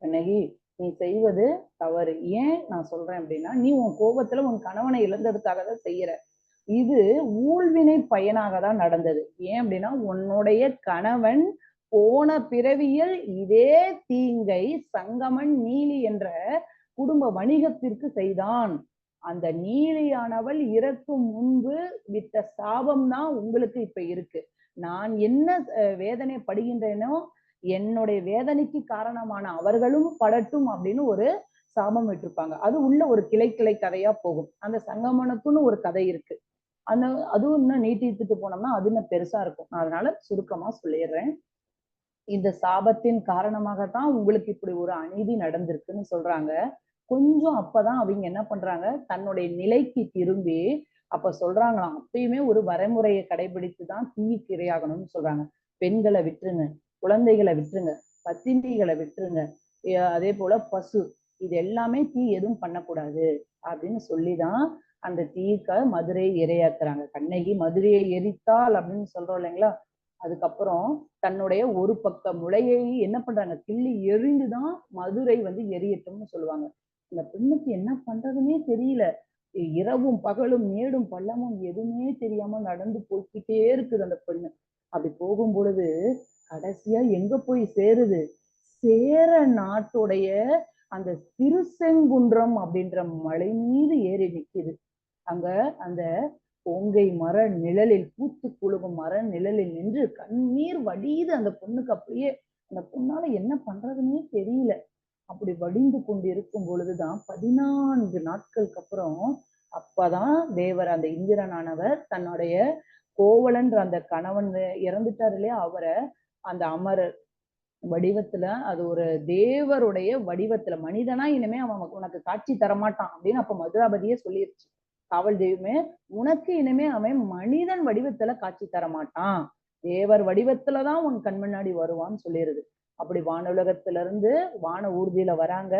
கண்ணகி நீ செய்வது தவறு. ஏன் நான் சொல்றேன் அப்படின்னா, நீ உன் கோபத்துல உன் கணவனை இழந்ததுக்காக தான் செய்யற. இது ஊழ்வினை பயனாக தான் நடந்தது. ஏன் அப்படின்னா, உன்னுடைய கணவன் போன பிறவியில் இதே தீங்கை சங்கமன் நீலி என்ற குடும்ப வணிகத்திற்கு செய்தான். அந்த நீலியானவள் இறக்கும் முன்பு விட்ட சாபம் தான் உங்களுக்கு இப்ப இருக்கு. நான் என்ன வேதனை படுகின்றேனோ என்னுடைய வேதனைக்கு காரணமான அவர்களும் படட்டும் அப்படின்னு ஒரு சாபம் விட்டிருப்பாங்க. அது உள்ள ஒரு கிளை கிளை கதையா போகும். அந்த சங்கமனுக்குன்னு ஒரு கதை இருக்கு. அந்த அதுவும் இன்னும் நீட்டித்துட்டு போனோம்னா அது இன்னும் பெருசா இருக்கும். அதனால சுருக்கமா சொல்லிடுறேன். இந்த சாபத்தின் காரணமாகத்தான் உங்களுக்கு இப்படி ஒரு அநீதி நடந்திருக்குன்னு சொல்றாங்க. கொஞ்சம் அப்பதான் அவங்க என்ன பண்றாங்க, தன்னுடைய நிலைக்கு திரும்பி அப்ப சொல்றாங்களாம், அப்பயுமே ஒரு வரைமுறையை கடைபிடித்துதான் தீக்கு இரையாகணும்னு சொல்றாங்க. பெண்களை விட்டுருங்க, குழந்தைகளை விட்டுருங்க, பத்தினிகளை விட்டுருங்க, அதே போல பசு, இது எல்லாமே தீ எதுவும் பண்ணக்கூடாது அப்படின்னு சொல்லிதான் அந்த தீக்க மதுரையை இரையாக்குறாங்க. கண்ணகி மதுரையை எரித்தாள் அப்படின்னு சொல்றோம் இல்லைங்களா. அதுக்கப்புறம் தன்னுடைய ஒரு பக்க முளையை என்ன பண்றாங்க, கிள்ளி எரிந்துதான் மதுரை வந்து எரியட்டும்னு சொல்லுவாங்க. அந்த பெண்ணுக்கு என்ன பண்றதுன்னே தெரியல. இரவும் பகலும் மேடும் பள்ளமும் எதுவுமே தெரியாம நடந்து போய்கிட்டே இருக்குது அந்த பெண்ணு. அப்படி போகும் பொழுது கடைசியா எங்க போய் சேருது, சேர நாட்டுடைய அந்த திருச்செங்குன்றம் அப்படின்ற மலை மீது ஏறி நிக்குது. அங்க அந்த பொங்கை மர நிழலில், பூத்து குலுங்கும் மர நிழலில் நின்று கண்ணீர் வடியுது அந்த பொண்ணுக்கு. அப்படியே அந்த பொண்ணால என்ன பண்றதுன்னே தெரியல. அப்படி வடிந்து கொண்டிருக்கும் பொழுதுதான் 14 நாட்களுக்கு அப்புறம் அப்பதான் தேவர் அந்த இந்திரனானவர் தன்னுடைய கோவலன்ற அந்த கணவன் இறந்துட்டார் இல்லையா, அவரை அந்த அமரர் வடிவத்துல, அது ஒரு தேவருடைய வடிவத்துல, மனிதனா இனிமே அவன் உனக்கு காட்சி தரமாட்டான் அப்படின்னு அப்ப மதுராபதியே சொல்லிருச்சு. காவல் தெய்வமே, உனக்கு இனிமே அவன் மனிதன் வடிவத்துல காட்சி தரமாட்டான், தேவர் வடிவத்துலதான் உன் கண் முன்னாடி வருவான்னு சொல்லிருது. அப்படி வானுலகத்துல இருந்து வான ஊர்தியில வராங்க,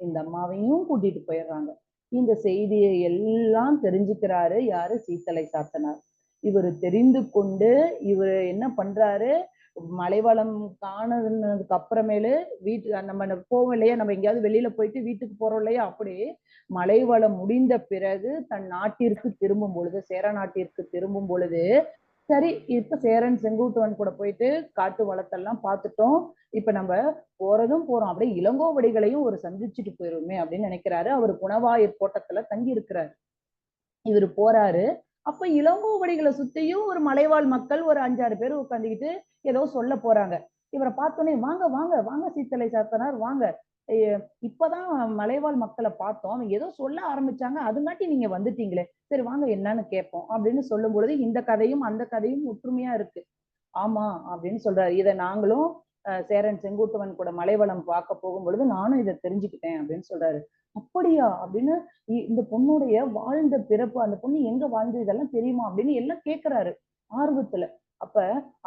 இந்த அம்மாவையும் கூட்டிட்டு போயிடுறாங்க. இந்த செய்தியை எல்லாம் தெரிஞ்சுக்கிறாரு யாரு, சீத்தலை சாத்தனார். இவரு தெரிந்து கொண்டு இவரு என்ன பண்றாரு, மலைவளம் காணதுக்கு அப்புறமேலு நம்ம போவோம் இல்லையா, நம்ம எங்கேயாவது வெளியில போயிட்டு வீட்டுக்கு போறோம் இல்லையா, அப்படி மலைவளம் முடிந்த பிறகு தன் நாட்டிற்கு திரும்பும் பொழுது, சேர நாட்டிற்கு திரும்பும் பொழுது, சரி இப்ப சேரன் செங்குட்டுவன் கூட போயிட்டு காட்டு வளத்தெல்லாம் பார்த்துட்டோம், இப்ப நம்ம போறதும் போறோம், அப்படியே இளங்கோவடிகளையும் ஒரு சந்திச்சுட்டு போயிருமே அப்படின்னு நினைக்கிறாரு. அவர் குணவாயூர் கோட்டத்துல தங்கி இருக்கிறாரு. இவரு போறாரு. அப்ப இளங்கோவடிகளை சுத்தியும் ஒரு மலைவாழ் மக்கள் ஒரு 5-6 பேர் உட்காந்துக்கிட்டு ஏதோ சொல்ல போறாங்க. இவரை பார்த்தோன்னே, வாங்க வாங்க வாங்க சீத்தலை சாத்தனார் வாங்க, இப்பதான் மலைவாழ் மக்களை பார்த்தோம், அவங்க ஏதோ சொல்ல ஆரம்பிச்சாங்க, அதுங்காட்டி நீங்க வந்துட்டீங்களே, சரி வாங்க என்னன்னு கேட்போம் அப்படின்னு சொல்லும் பொழுது இந்த கதையும் அந்த கதையும் ஒற்றுமையா இருக்கு. ஆமா அப்படின்னு சொல்றாரு. இதை நாங்களும் சேரன் செங்குட்டுவன் கூட மலைவளம் பார்க்க போகும் பொழுது நானும் இதை தெரிஞ்சுக்கிட்டேன் அப்படின்னு சொல்றாரு. அப்படியா அப்படின்னு இந்த பொண்ணுடைய வாழ்ந்த பிறப்பு, அந்த பொண்ணு எங்க வாழ்ந்து இதெல்லாம் தெரியுமா அப்படின்னு எல்லாம் கேட்கிறாரு ஆர்வத்துல. அப்ப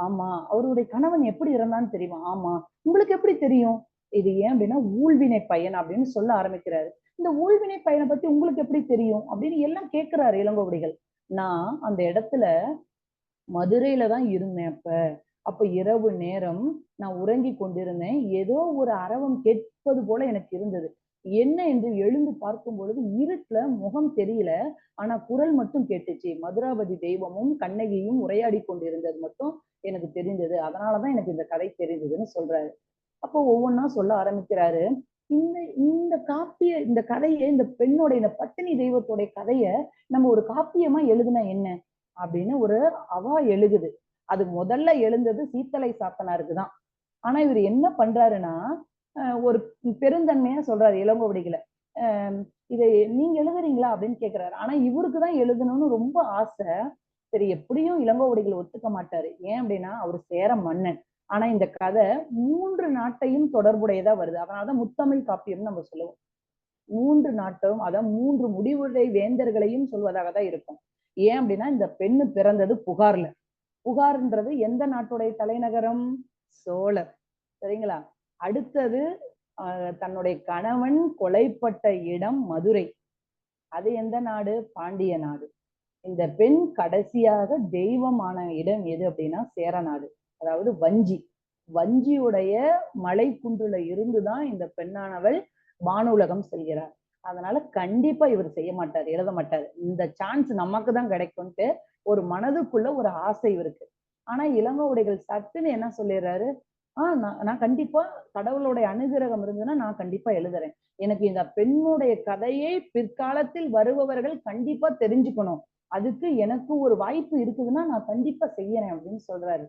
ஆமா, அவருடைய கணவன் எப்படி இருந்தான்னு தெரியுமா? ஆமா. உங்களுக்கு எப்படி தெரியும்? இது ஏன் அப்படின்னா ஊழ்வினை பயன் அப்படின்னு சொல்ல ஆரம்பிக்கிறாரு. இந்த ஊழ்வினை பயனை பத்தி உங்களுக்கு எப்படி தெரியும் அப்படின்னு எல்லாம் கேட்கிறாரு இளங்கோவடிகள். நான் அந்த இடத்துல மதுரையில தான் இருந்தேன். அப்ப இரவு நேரம் நான் உறங்கி கொண்டிருந்தேன். ஏதோ ஒரு அரவம் கேட்பது போல எனக்கு இருந்தது. என்ன என்று எழுந்து பார்க்கும் பொழுது இருட்டுல முகம் தெரியல, ஆனா குரல் மட்டும் கேட்டுச்சு. மதுராபதி தெய்வமும் கண்ணகியும் உரையாடி கொண்டிருந்தது மட்டும் எனக்கு தெரிந்தது. அதனாலதான் எனக்கு இந்த கதை தெரிந்ததுன்னு சொல்றாரு. அப்போ ஒவ்வொன்னா சொல்ல ஆரம்பிக்கிறாரு. இந்த இந்த இந்த கதையை, இந்த பெண்ணோட, இந்த பட்டினி தெய்வத்தோட கதைய நம்ம ஒரு காப்பியமா எழுதுனா என்ன அப்படின்னு ஒரு அவா எழுகுது. அது முதல்ல எழுந்தது சீத்தலை சாத்தனாருக்கு தான். ஆனா இவர் என்ன பண்றாருன்னா ஒரு பெருந்தன்மையா சொல்றாரு இளங்கோவடிகளை. இதை நீங்க எழுதுறீங்களா அப்படின்னு கேட்கிறாரு. ஆனா இவருக்குதான் எழுதணும்னு ரொம்ப ஆசை. சரி, எப்படியும் இளங்கோவடிகள் ஒத்துக்க மாட்டாரு. ஏன் அப்படின்னா அவர் சேர மன்னன். ஆனா இந்த கதை 3 நாட்டையும் தொடர்புடையதா வருது. அதனாலதான் முத்தமிழ் காப்பியம் நம்ம சொல்லுவோம். 3 நாட்டும், அதான் 3 முடிவுரை வேந்தர்களையும் சொல்வதாக தான் இருக்கும். ஏன் அப்படின்னா இந்த பெண்ணு பிறந்தது புகார்ல. புகார்ன்றது எந்த நாட்டுடைய தலைநகரம்? சோழர். சரிங்களா? அடுத்தது தன்னுடைய கணவன் கொலைப்பட்ட இடம் மதுரை. அது எந்த நாடு? பாண்டிய நாடு. இந்த பெண் கடைசியாக தெய்வமான இடம் எது அப்படின்னா சேரநாடு. அதாவது வஞ்சி. வஞ்சியுடைய மலை குன்றுல இருந்துதான் இந்த பெண்ணானவள் வானுலகம் செல்கிறார். அதனால கண்டிப்பா இவர் செய்ய மாட்டார், எழுத மாட்டார். இந்த சான்ஸ் நமக்கு தான் கிடைக்கும்ட்டு ஒரு மனதுக்குள்ள ஒரு ஆசை இருக்கு. ஆனா இளங்கோவடிகள் சட்டுன்னு என்ன சொல்லிடுறாரு, நான் கண்டிப்பா கடவுளுடைய அனுகிரகம் இருந்ததுன்னா நான் கண்டிப்பா எழுதுறேன். எனக்கு இந்த பெண்ணுடைய கதையை பிற்காலத்தில் வருபவர்கள் கண்டிப்பா தெரிஞ்சுக்கணும். அதுக்கு எனக்கு ஒரு வாய்ப்பு இருக்குதுன்னா நான் கண்டிப்பா செய்யறேன் அப்படின்னு சொல்றாரு.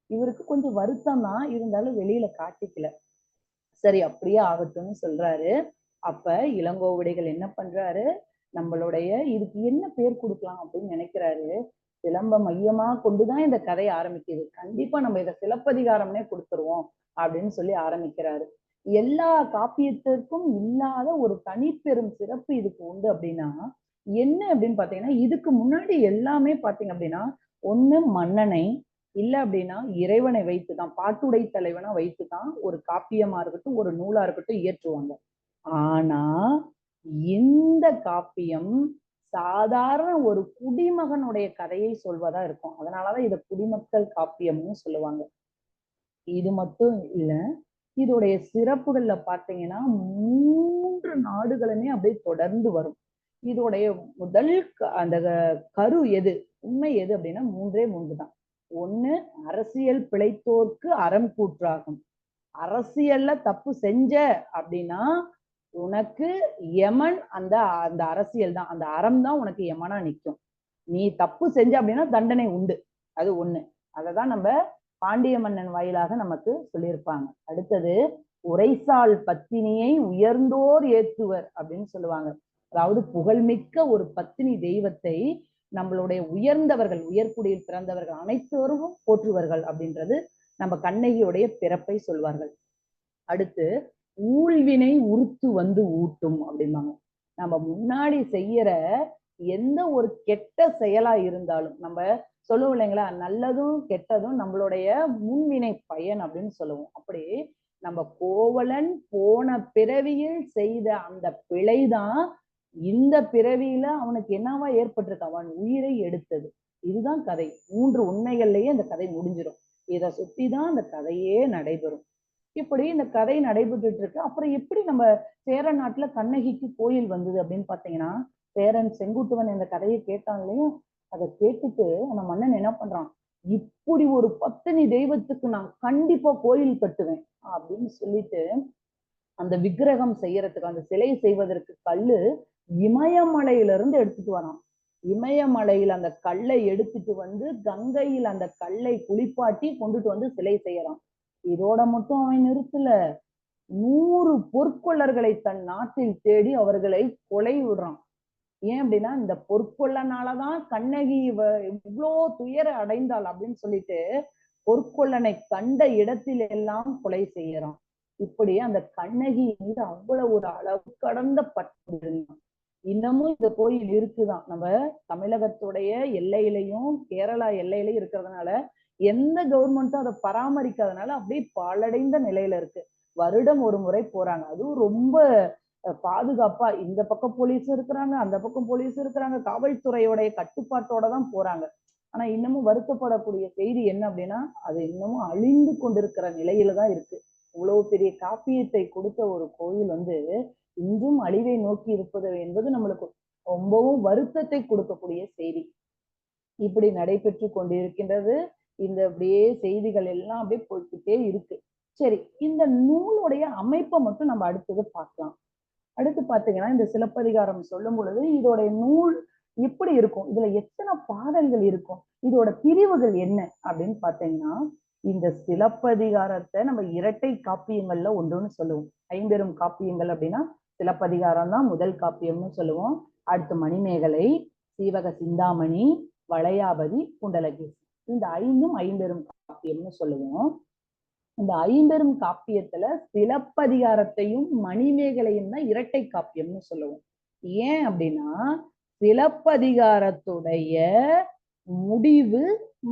இவருக்கு கொஞ்சம் வருத்தம் தான், இருந்தாலும் வெளியில காட்டிக்கல. சரி, அப்படியே ஆகட்டும்னு சொல்றாரு. அப்ப இளங்கோவடிகள் என்ன பண்றாரு, நம்மளுடைய இதுக்கு என்ன பேர் கொடுக்கலாம் அப்படின்னு நினைக்கிறாரு. சிலம்ப மையமா கொண்டுதான் இந்த கதை ஆரம்பிக்குது. கண்டிப்பா நம்ம இதை சிலப்பதிகாரம்னே கொடுத்துருவோம் அப்படின்னு சொல்லி ஆரம்பிக்கிறாரு. எல்லா காப்பியத்திற்கும் இல்லாத ஒரு தனிப்பெரும் சிறப்பு இதுக்கு உண்டு. அப்படின்னா என்ன அப்படின்னு பாத்தீங்கன்னா, இதுக்கு முன்னாடி எல்லாமே பாத்தீங்க அப்படின்னா ஒண்ணு மன்னனை, இல்ல அப்படின்னா இறைவனை வைத்துதான், பாட்டுடை தலைவனா வைத்துதான் ஒரு காப்பியமா இருக்கட்டும் ஒரு நூலா இருக்கட்டும் இயற்றுவாங்க. ஆனா இந்த காப்பியம் சாதாரண ஒரு குடிமகனுடைய கதையை சொல்வதா இருக்கும். அதனாலதான் இதை குடிமக்கள் காப்பியம்னு சொல்லுவாங்க. இது மட்டும் இல்ல, இதோடைய சிறப்புகள்ல பாத்தீங்கன்னா 3 நாடுகளுமே அப்படியே தொடர்ந்து வரும். இதோடைய முதல் அந்த கரு எது, உண்மை எது அப்படின்னா 3 தான். ஒண்ணு, அரசியல் பிழைத்தோர்க்கு அறம் கூற்றாகும். அரசியல்ல தப்பு செஞ்ச அப்படின்னா உனக்கு யமன் அந்த அந்த அரசியல் தான், அந்த அறம் தான் உனக்கு யமனா நிற்கும். நீ தப்பு செஞ்ச அப்படின்னா தண்டனை உண்டு. அது ஒண்ணு. அததான் நம்ம பாண்டிய மன்னன் வாயிலாக நமக்கு சொல்லியிருப்பாங்க. அடுத்தது, உரைசால் பத்தினியை உயர்ந்தோர் ஏத்துவர் அப்படின்னு சொல்லுவாங்க. அதாவது புகழ்மிக்க ஒரு பத்தினி தெய்வத்தை நம்மளுடைய உயர்ந்தவர்கள், உயர்குடியில் பிறந்தவர்கள் அனைத்தோரும் போற்றுவார்கள் அப்படின்றது நம்ம கண்ணகியுடைய பிறப்பை சொல்வார்கள். அடுத்து, ஊழ்வினை உறுத்து வந்து ஊட்டும் அப்படிம்பாங்க. நம்ம முன்னாடி செய்யற எந்த ஒரு கெட்ட செயலா இருந்தாலும், நம்ம சொல்லுவோம் இல்லைங்களா, நல்லதும் கெட்டதும் நம்மளுடைய முன்வினை பயன் அப்படின்னு சொல்லுவோம். அப்படி நம்ம கோவலன் போன பிறவியில் செய்த அந்த பிழைதான் இந்த பிறவியில அவனுக்கு என்னவா ஏற்பட்டிருக்கு, அவன் உயிரை எடுத்தது. இதுதான் கதை. 3 உண்மைகள்லயே இந்த கதை முடிஞ்சிடும். இதை சுத்திதான் அந்த கதையே நடைபெறும். இப்படி இந்த கதை நடைபெற்றுட்டு இருக்கு. அப்புறம் எப்படி நம்ம சேர நாட்டுல கண்ணகிக்கு கோயில் வந்தது அப்படின்னு பாத்தீங்கன்னா, சேரன் செங்குட்டுவன் இந்த கதையை கேட்டான் இல்லையா, அதை கேட்டுட்டு அந்த மன்னன் என்ன பண்றான், இப்படி ஒரு பத்தினி தெய்வத்துக்கு நான் கண்டிப்பா கோயில் கட்டுவேன் அப்படின்னு சொல்லிட்டு அந்த விக்கிரகம் செய்யறதுக்கு, அந்த சிலை செய்வதற்கு கல்லு இமயமலையிலிருந்து எடுத்துட்டு வரான். இமயமலையில் அந்த கல்லை எடுத்துட்டு வந்து கங்கையில் அந்த கல்லை குளிப்பாட்டி கொண்டுட்டு வந்து சிலை செய்யறான். இதோட மட்டும் அவன் நிறுத்தல, 100 பொற்கொள்ளர்களை தன் நாட்டில் தேடி அவர்களை கொலை விடுறான். ஏன் அப்படின்னா இந்த பொற்கொள்ளனாலதான் கண்ணகி இவ்வளோ துயர அடைந்தாள் அப்படின்னு சொல்லிட்டு பொற்கொள்ளனை கண்ட இடத்தில் எல்லாம் கொலை செய்யறான். இப்படி அந்த கண்ணகி மீது அவ்வளவு ஒரு அளவு கடந்த பற்று இருந்தான். இன்னமும் இந்த கோயில் இருக்குதான். நம்ம தமிழகத்துடைய எல்லையிலையும் கேரளா எல்லையிலையும் இருக்கிறதுனால எந்த கவர்மெண்ட்டும் அதை பராமரிக்காதனால அப்படியே பாழடைந்த நிலையில இருக்கு. வருடம் ஒரு முறை போறாங்க. அதுவும் ரொம்ப பாதுகாப்பா இந்த பக்கம் போலீஸ் இருக்கிறாங்க, அந்த பக்கம் போலீஸ் இருக்கிறாங்க, காவல்துறையோடைய கட்டுப்பாட்டோட தான் போறாங்க. ஆனா இன்னமும் வருத்தப்படக்கூடிய செய்தி என்ன அப்படின்னா, அது இன்னமும் அழிந்து கொண்டிருக்கிற நிலையில தான் இருக்கு. இவ்வளவு பெரிய காப்பியத்தை கொடுத்த ஒரு கோயில் இன்றும் அழிவை நோக்கி இருப்பது என்பது நம்மளுக்கு ரொம்பவும் வருத்தத்தை கொடுக்கக்கூடிய செய்தி. இப்படி நடைபெற்று கொண்டிருக்கின்றது. இந்த அப்படியே செய்திகள் எல்லாம் அப்படியே போய்கிட்டே இருக்கு. சரி, இந்த நூலுடைய அமைப்பை மட்டும் நம்ம அடுத்தது பார்க்கலாம். அடுத்து பாத்தீங்கன்னா, இந்த சிலப்பதிகாரம் சொல்லும் பொழுது இதோடைய நூல் எப்படி இருக்கும், இதுல எத்தனை பாடல்கள் இருக்கும், இதோட பிரிவுகள் என்ன அப்படின்னு பாத்தீங்கன்னா, இந்த சிலப்பதிகாரத்தை நம்ம இரட்டை காப்பியங்கள்ல ஒன்றுன்னு சொல்லுவோம். ஐம்பெரும் காப்பியங்கள் அப்படின்னா சிலப்பதிகாரம் தான் முதல் காப்பியம்னு சொல்லுவோம். அடுத்து மணிமேகலை, சீவக சிந்தாமணி, வளையாபதி, குண்டலகேசி, இந்த ஐந்தும் ஐம்பெரும் காப்பியம்னு சொல்லுவோம். இந்த ஐம்பெரும் காப்பியத்துல சிலப்பதிகாரத்தையும் மணிமேகலையும் தான் இரட்டை காப்பியம்னு சொல்லுவோம். ஏன் அப்படின்னா, சிலப்பதிகாரத்துடைய முடிவு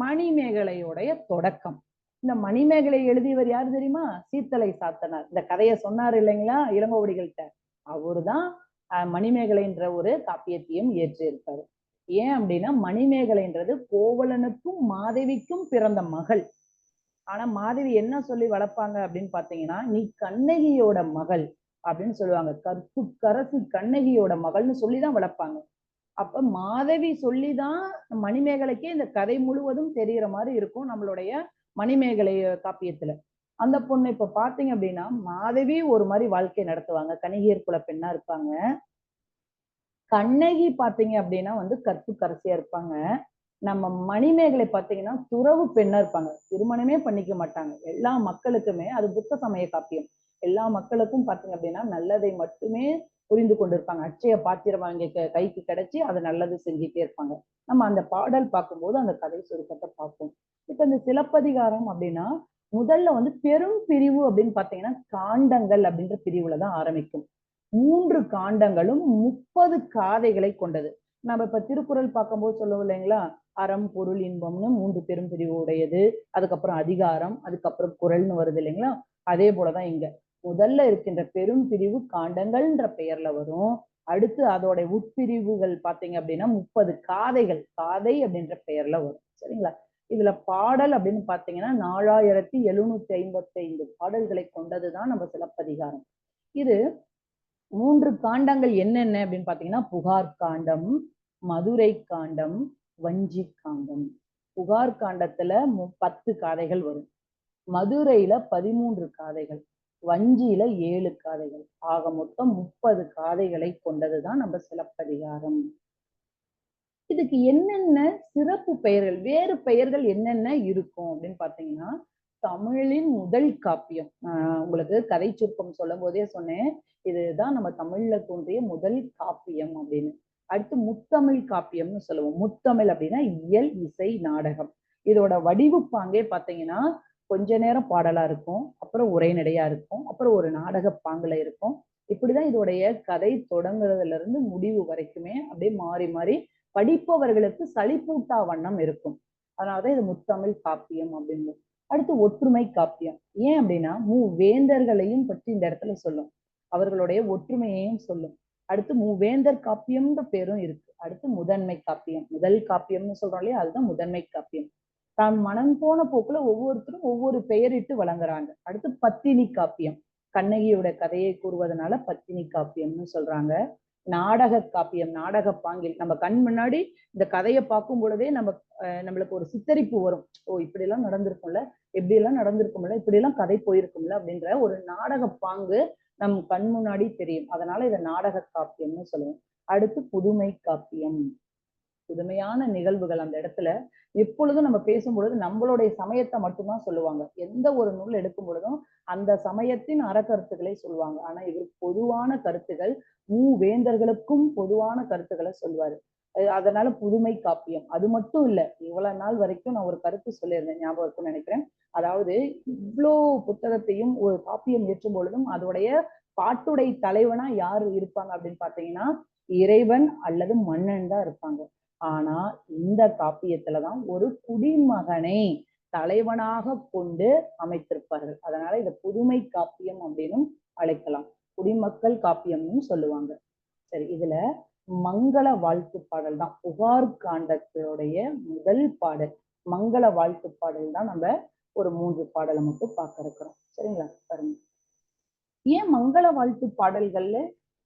மணிமேகலையுடைய தொடக்கம். இந்த மணிமேகலை எழுதியவர் யாரு தெரியுமா? சீத்தலை சாத்தனார். இந்த கதையை சொன்னார் இல்லைங்களா இளங்கோவடிகள்கிட்ட, அவருதான் மணிமேகலைன்ற ஒரு காப்பியத்தையும் ஏற்றிருப்பாரு. ஏன் அப்படின்னா, மணிமேகலைன்றது கோவலனுக்கும் மாதவிக்கும் பிறந்த மகள். ஆனா மாதவி என்ன சொல்லி வளர்ப்பாங்க அப்படின்னு பாத்தீங்கன்னா, நீ கண்ணகியோட மகள் அப்படின்னு சொல்லுவாங்க. கற்புக்கரசி கண்ணகியோட மகள்னு சொல்லிதான் வளர்ப்பாங்க. அப்ப மாதவி சொல்லிதான் மணிமேகலைக்கே இந்த கதை முழுவதும் தெரிகிற மாதிரி இருக்கும் நம்மளுடைய மணிமேகலை காப்பியத்துல. அந்த பொண்ணு இப்ப பாத்தீங்க அப்படின்னா, மாதவி ஒரு மாதிரி வாழ்க்கை நடத்துவாங்க, கணிகையர் குல பெண்ணா இருப்பாங்க. கண்ணகி பாத்தீங்க அப்படின்னா கற்புக்கரசியா இருப்பாங்க. நம்ம மணிமேகலை பாத்தீங்கன்னா துறவு பெண்ணா இருப்பாங்க, திருமணமே பண்ணிக்க மாட்டாங்க. எல்லா மக்களுக்குமே அது புத்த சமய காப்பியம். எல்லா மக்களுக்கும் பாத்தீங்க அப்படின்னா நல்லதை மட்டுமே புரிந்து கொண்டிருப்பாங்க. அட்சய பாத்திரம் வாங்கி கைக்கு கிடைச்சி அதை நல்லது செஞ்சுட்டே இருப்பாங்க. நம்ம அந்த பாடல் பார்க்கும்போது அந்த கதை சுருக்கத்தை பார்ப்போம். இப்ப இந்த சிலப்பதிகாரம் அப்படின்னா முதல்ல பெரும் பிரிவு அப்படின்னு பாத்தீங்கன்னா காண்டங்கள் அப்படின்ற பிரிவுலதான் ஆரம்பிக்கும். 3 காண்டங்களும் 30 காதைகளை கொண்டது. நம்ம இப்ப திருக்குறள் பார்க்கும்போது சொல்லுவோம் இல்லைங்களா, அறம் பொருள் இன்பம்னு 3 பெரும் பிரிவு உடையது. அதுக்கப்புறம் அதிகாரம், அதுக்கப்புறம் குறள்னு வருது இல்லைங்களா. அதே போலதான் இங்க முதல்ல இருக்கின்ற பெரும் பிரிவு காண்டங்கள்ன்ற பெயர்ல வரும். அடுத்து அதோட உட்பிரிவுகள் பாத்தீங்க அப்படின்னா 30 காதைகள், காதை அப்படின்ற பெயர்ல வரும். சரிங்களா. இதுல பாடல் அப்படின்னு பாத்தீங்கன்னா 4755 பாடல்களை கொண்டதுதான் நம்ம சிலப்பதிகாரம். இது 3 காண்டங்கள் என்னென்ன அப்படின்னு பாத்தீங்கன்னா, புகார் காண்டம், மதுரை காண்டம், வஞ்சி காண்டம். புகார் காண்டத்துல 10 காதைகள் வரும், மதுரையில 13 காதைகள், வஞ்சியில 7 காதைகள். ஆக மொத்தம் 30 காதைகளை கொண்டதுதான் நம்ம சிலப்பதிகாரம். இதுக்கு என்னென்ன சிறப்பு பெயர்கள், வேறு பெயர்கள் என்னென்ன இருக்கும் அப்படின்னு பாத்தீங்கன்னா, தமிழின் முதல் காப்பியம். உங்களுக்கு கதை சுருக்கம் சொல்லும் போதே சொன்னேன், இதுதான் நம்ம தமிழ்ல தோன்றிய முதல் காப்பியம் அப்படின்னு. அடுத்து முத்தமிழ் காப்பியம்னு சொல்லுவோம். முத்தமிழ் அப்படின்னா இயல், இசை, நாடகம். இதோட வடிவு பாங்கே பாத்தீங்கன்னா கொஞ்ச நேரம் பாடலா இருக்கும், அப்புறம் உரைநடையா இருக்கும், அப்புறம் ஒரு நாடக பாங்குல இருக்கும். இப்படிதான் இதோடைய கதை தொடங்குறதுல இருந்து முடிவு வரைக்குமே அப்படியே மாறி மாறி படிப்பவர்களுக்கு சளிப்பூட்டா வண்ணம் இருக்கும். அதனாலதான் இது முத்தமிழ் காப்பியம் அப்படின்னு. அடுத்து ஒற்றுமை காப்பியம். ஏன் அப்படின்னா மூவேந்தர்களையும் பற்றி இந்த இடத்துல சொல்லும், அவர்களுடைய ஒற்றுமையையும் சொல்லும். அடுத்து மூவேந்தர் காப்பியம்ன்ற பேரும் இருக்கு. அடுத்து முதன்மை காப்பியம், முதல் காப்பியம்னு சொல்றோம் இல்லையா, அதுதான் முதன்மை காப்பியம். தான் மனம் போன போக்குல ஒவ்வொருத்தரும் ஒவ்வொரு பெயரிட்டு வழங்குறாங்க. அடுத்து பத்தினி காப்பியம், கண்ணகியோட கதையை கூறுவதனால பத்தினி காப்பியம்னு சொல்றாங்க. நாடக காப்பியம், நாடக பாங்கில் நம்ம கண் முன்னாடி இந்த கதையை பார்க்கும் பொழுதே நம்மளுக்கு ஒரு சித்தரிப்பு வரும். ஓ இப்படி எல்லாம் நடந்திருக்கும்ல, எப்படி எல்லாம் நடந்திருக்கும்ல, இப்படி எல்லாம் கதை போயிருக்கும்ல அப்படின்ற ஒரு நாடக பாங்கு நம் கண் முன்னாடி தெரியும். அதனால இதை நாடக காப்பியம்னு சொல்லுவோம். அடுத்து புதுமை காப்பியம், புதுமையான நிகழ்வுகள் அந்த இடத்துல. எப்பொழுதும் நம்ம பேசும் பொழுது நம்மளுடைய சமயத்தை மட்டும்தான் சொல்லுவாங்க. எந்த ஒரு நூல் எடுக்கும் பொழுதும் அந்த சமயத்தின் அறக்கருத்துக்களை சொல்லுவாங்க. ஆனா இவர் பொதுவான கருத்துக்கள், மூவேந்தர்களுக்கும் பொதுவான கருத்துக்களை சொல்வாரு. அதனால புதுமை காப்பியம். அது மட்டும் இல்ல, இவ்வளவு நாள் வரைக்கும் நான் ஒரு கருத்து சொல்லியிருந்தேன், ஞாபகம் இருக்கும்னு நினைக்கிறேன். அதாவது இவ்வளோ புத்தகத்தையும் ஒரு காப்பியம் ஏற்றும் பொழுதும் அதோடைய பாட்டுடை தலைவனா யாரு இருப்பாங்க அப்படின்னு பாத்தீங்கன்னா இறைவன் அல்லது மன்னன் தான் இருப்பாங்க. ஆனா இந்த காப்பியத்துலதான் ஒரு குடிமகனை தலைவனாக கொண்டு அமைத்திருப்பார்கள். அதனால இதை புதுமை காப்பியம் அப்படின்னு அழைக்கலாம், குடிமக்கள் காப்பியம்னு சொல்லுவாங்க. சரி, இதுல மங்கள வாழ்த்து பாடல் தான் புகார் காண்டத்துடைய முதல் பாடல். மங்கள வாழ்த்து பாடல் தான் நம்ம ஒரு 3 பாடலை மட்டும் பார்க்க இருக்கிறோம். சரிங்களா? பாருங்க, ஏன் மங்கள வாழ்த்து பாடல்கள்ல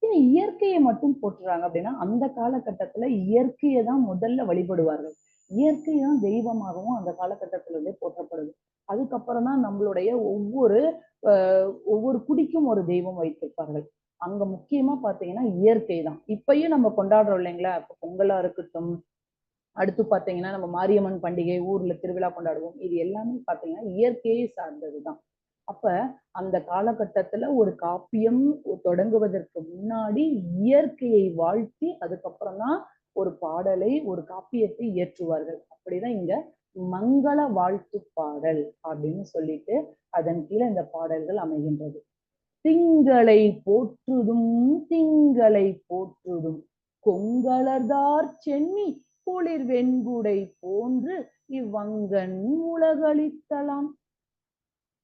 ஏன் இயற்கையை மட்டும் போற்றுறாங்க அப்படின்னா, அந்த காலகட்டத்துல இயற்கையை தான் முதல்ல வழிபடுவார்கள். இயற்கை தான் தெய்வமாகவும் அந்த காலகட்டத்துல இருந்தே போற்றப்படுது. அதுக்கப்புறம் தான் நம்மளுடைய ஒவ்வொரு குடிக்கும் ஒரு தெய்வம் வைத்திருப்பார்கள். அங்க முக்கியமா பாத்தீங்கன்னா இயற்கை தான். இப்பயும் நம்ம கொண்டாடுறோம் இல்லைங்களா? இப்ப பொங்கலா இருக்கட்டும், அடுத்து பாத்தீங்கன்னா நம்ம மாரியம்மன் பண்டிகை, ஊர்ல திருவிழா கொண்டாடுவோம். இது எல்லாமே பாத்தீங்கன்னா இயற்கையை சார்ந்ததுதான். அப்ப அந்த காலகட்டத்துல ஒரு காப்பியம் தொடங்குவதற்கு முன்னாடி இயற்கையை வாழ்த்தி அதுக்கப்புறம் தான் ஒரு பாடலை, ஒரு காப்பியத்தை இயற்றுவார்கள். அப்படிதான் இங்க மங்கள வாழ்த்து பாடல் அப்படின்னு சொல்லிட்டு அதன் கீழே இந்த பாடல்கள் அமைகின்றது. திங்களை போற்றுதும் திங்களை போற்றுதும் கொங்கலர்தார் சென்னி குளிர் வெண்குடை போன்று இவ்வங்கன் உலகளித்தலாம்.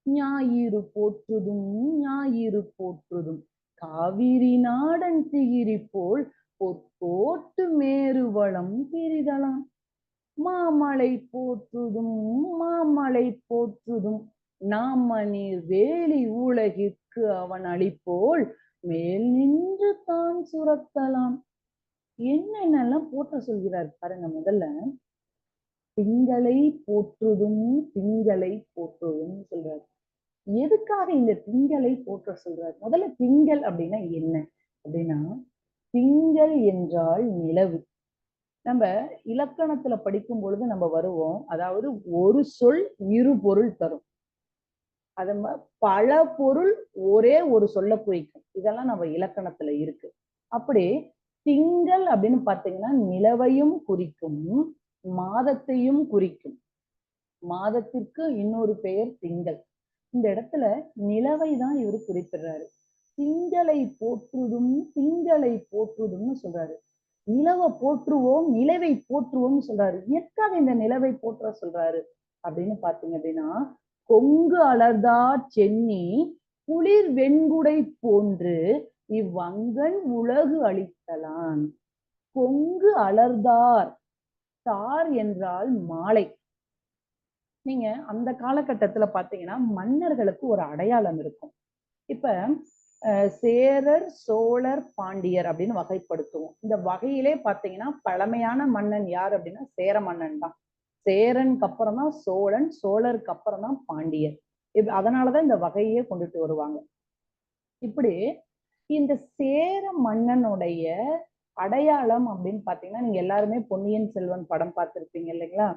ஞாயிறு போற்றுதும் ஞாயிறு போற்றுதும் காவிரி நாடன் திகிரி போல் பொற்கோட்டு மேருவளம் பிரிதலாம். மாமலை போற்றுதும் மாமலை போற்றுதும் நாமநீர் வேலி உலகிற்கு அவன் அளிப்போல் மேல் நின்று தான் சுரத்தலாம். என்னென்னலாம் போற்ற சொல்கிறார் பாருங்க. முதல்ல திங்களை போற்றுதும் திங்களை போற்றுதும் சொல்றாரு. எதுக்காக இந்த திங்களை போற்ற சொல்றாரு? முதல்ல திங்கள் அப்படின்னா என்ன அப்படின்னா, திங்கள் என்றால் நிலவு. நம்ம இலக்கணத்துல படிக்கும் பொழுது நம்ம வருவோம், அதாவது ஒரு சொல் இரு பொருள் தரும். அது பல பொருள் ஒரே ஒரு சொல்ல குறிக்கும். இதெல்லாம் நம்ம இலக்கணத்துல இருக்கு. அப்படி திங்கள் அப்படின்னு பாத்தீங்கன்னா நிலவையும் குறிக்கும், மாதத்தையும் குறிக்கும். மாதத்திற்கு இன்னொரு பெயர் திங்கள். இந்த இடத்துல நிலவை தான் இவர் குறிப்பிடுறாரு. திங்களை போற்றுதும் திங்களை போற்றுதும்னு சொல்றாரு. நிலவை போற்றுவோம், நிலவை போற்றுவோம்னு சொல்றாரு. எதுக்காக இந்த நிலவை போற்ற சொல்றாரு அப்படின்னு பாத்தீங்க அப்படின்னா, கொங்கு அலர்தார் சென்னி குளிர் வெண்குடை போன்று இவ்வங்கன் உலகு அளித்தலான். கொங்கு அலர்தார், தார் என்றால் மாலை. நீங்க அந்த காலகட்டத்துல பாத்தீங்கன்னா மன்னர்களுக்கு ஒரு அடையாளம் இருக்கும். இப்ப சேரர், சோழர், பாண்டியர் அப்படின்னு வகைப்படுத்துவோம். இந்த வகையிலே பாத்தீங்கன்னா பழமையான மன்னன் யார் அப்படின்னா சேர மன்னன் தான். சேரனுக்கு அப்புறம் தான் சோழன், சோழருக்கு அப்புறம் தான் பாண்டியர். அதனாலதான் இந்த வகையே கொண்டுட்டு வருவாங்க. இப்படி இந்த சேர மன்னனுடைய அடையாளம் அப்படின்னு பாத்தீங்கன்னா, நீங்க எல்லாருமே பொன்னியின் செல்வன் படம் பார்த்திருப்பீங்க இல்லைங்களா?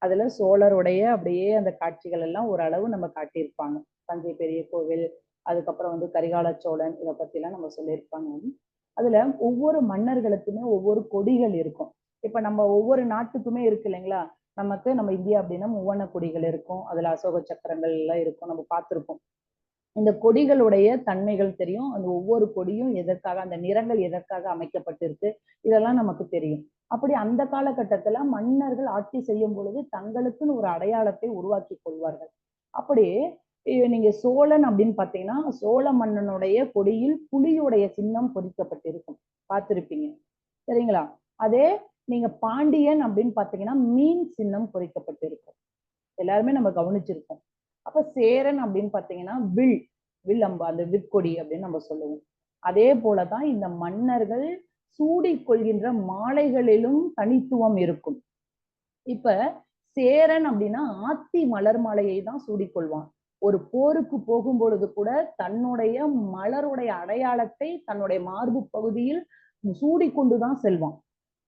அதுல சோழருடைய அப்படியே அந்த காட்சிகள் எல்லாம் ஓரளவு நம்ம காட்டியிருப்பாங்க. தஞ்சை பெரிய கோவில், அதுக்கப்புறம் கரிகால சோழன், இதை பத்தி எல்லாம் நம்ம சொல்லியிருப்பாங்க. அதுல ஒவ்வொரு மன்னர்களுக்குமே ஒவ்வொரு கொடிகள் இருக்கும். இப்ப நம்ம ஒவ்வொரு நாட்டுக்குமே இருக்கு இல்லைங்களா? நம்ம இந்தியா அப்படின்னா மூவண்ண கொடிகள் இருக்கும், அதுல அசோக சக்கரங்கள் எல்லாம் இருக்கும், நம்ம பார்த்திருப்போம். இந்த கொடிகளுடைய தன்மைகள் தெரியும். அந்த ஒவ்வொரு கொடியும் எதற்காக, அந்த நிறங்கள் எதற்காக அமைக்கப்பட்டிருக்கு, இதெல்லாம் நமக்கு தெரியும். அப்படி அந்த காலகட்டத்துல மன்னர்கள் ஆட்சி செய்யும் பொழுது தங்களுக்குன்னு ஒரு அடையாளத்தை உருவாக்கி கொள்வார்கள். அப்படி நீங்க சோழன் அப்படின்னு பாத்தீங்கன்னா, சோழ மன்னனுடைய கொடியில் புலியுடைய சின்னம் பொறிக்கப்பட்டிருக்கும், பார்த்திருப்பீங்க சரிங்களா? அதே நீங்க பாண்டியன் அப்படின்னு பாத்தீங்கன்னா மீன் சின்னம் பொறிக்கப்பட்டிருக்கும், எல்லாருமே நம்ம கவனிச்சிருக்கோம். அப்ப சேரன் அப்படின்னு பாத்தீங்கன்னா வில் அம்பு, அந்த விற்கொடி அப்படின்னு நம்ம சொல்லுவோம். அதே போலதான் இந்த மன்னர்கள் சூடிக்கொள்கின்ற மாலைகளிலும் தனித்துவம் இருக்கும். இப்ப சேரன் அப்படின்னா ஆத்தி மலர் மாலையை தான் சூடிக்கொள்வான். ஒரு போருக்கு போகும் பொழுது கூட தன்னுடைய மலருடைய அடையாளத்தை தன்னுடைய மார்பு பகுதியில் சூடிக்கொண்டுதான் செல்வான்.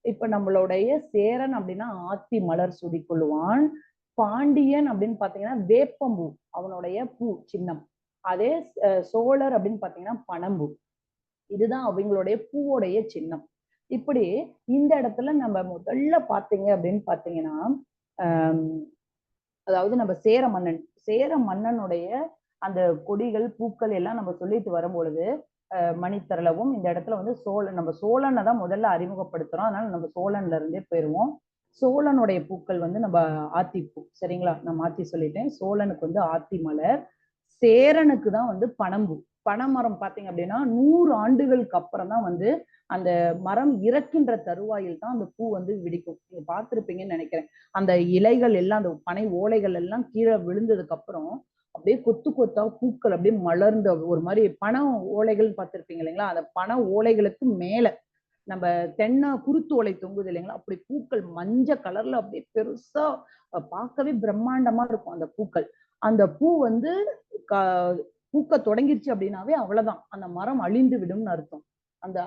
இப்ப நம்மளுடைய சேரன் அப்படின்னா ஆத்தி மலர் சூடிக்கொள்வான். பாண்டியன் அப்படின்னு பாத்தீங்கன்னா வேப்பம்பூ அவனுடைய பூ சின்னம். அதே சோழர் அப்படின்னு பாத்தீங்கன்னா பனம்பூ. இதுதான் அவங்களுடைய பூவோடைய சின்னம். இப்படி இந்த இடத்துல நம்ம முதல்ல பாத்தீங்க அப்படின்னு பாத்தீங்கன்னா அதாவது நம்ம சேர மன்னனுடைய அந்த கொடிகள் பூக்கள் எல்லாம் நம்ம சொல்லிட்டு வரும்பொழுது மணித்தரளவும் இந்த இடத்துல வந்து நம்ம சோழனை தான் முதல்ல அறிமுகப்படுத்துறோம். அதனால நம்ம சோழன்ல இருந்தே போயிருவோம். சோழனுடைய பூக்கள் வந்து நம்ம ஆத்திப்பூ, சரிங்களா? நான் மாத்தி சொல்லிட்டேன். சோழனுக்கு வந்து ஆத்தி மலர், சேரனுக்கு தான் வந்து பனம்பூ. பனைமரம் பாத்தீங்க அப்படின்னா 100 ஆண்டுகளுக்கு அப்புறம் தான் வந்து அந்த மரம் இறக்கின்ற தருவாயில் தான் அந்த பூ வந்து விடிக்கும். நீங்க பார்த்திருப்பீங்கன்னு நினைக்கிறேன். அந்த இலைகள் எல்லாம், அந்த பனை ஓலைகள் எல்லாம் கீழே விழுந்ததுக்கு அப்புறம் அப்படியே கொத்து கொத்தா பூக்கள் அப்படியே மலர்ந்த ஒரு மாதிரி பனை ஓலைகள் பார்த்திருப்பீங்க இல்லைங்களா? அந்த பனை ஓலைகளுக்கு மேல நம்ம தென்னை குருத்து ஓலை தொங்குது இல்லைங்களா? அப்படி பூக்கள் மஞ்சள் கலர்ல அப்படியே பெருசா பார்க்கவே பிரம்மாண்டமா இருக்கும் அந்த பூக்கள். அந்த பூ வந்து பூக்க தொடங்கிருச்சு அப்படின்னாவே அவ்வளவுதான், அந்த மரம் அழிந்து விடும்னு அர்த்தம்.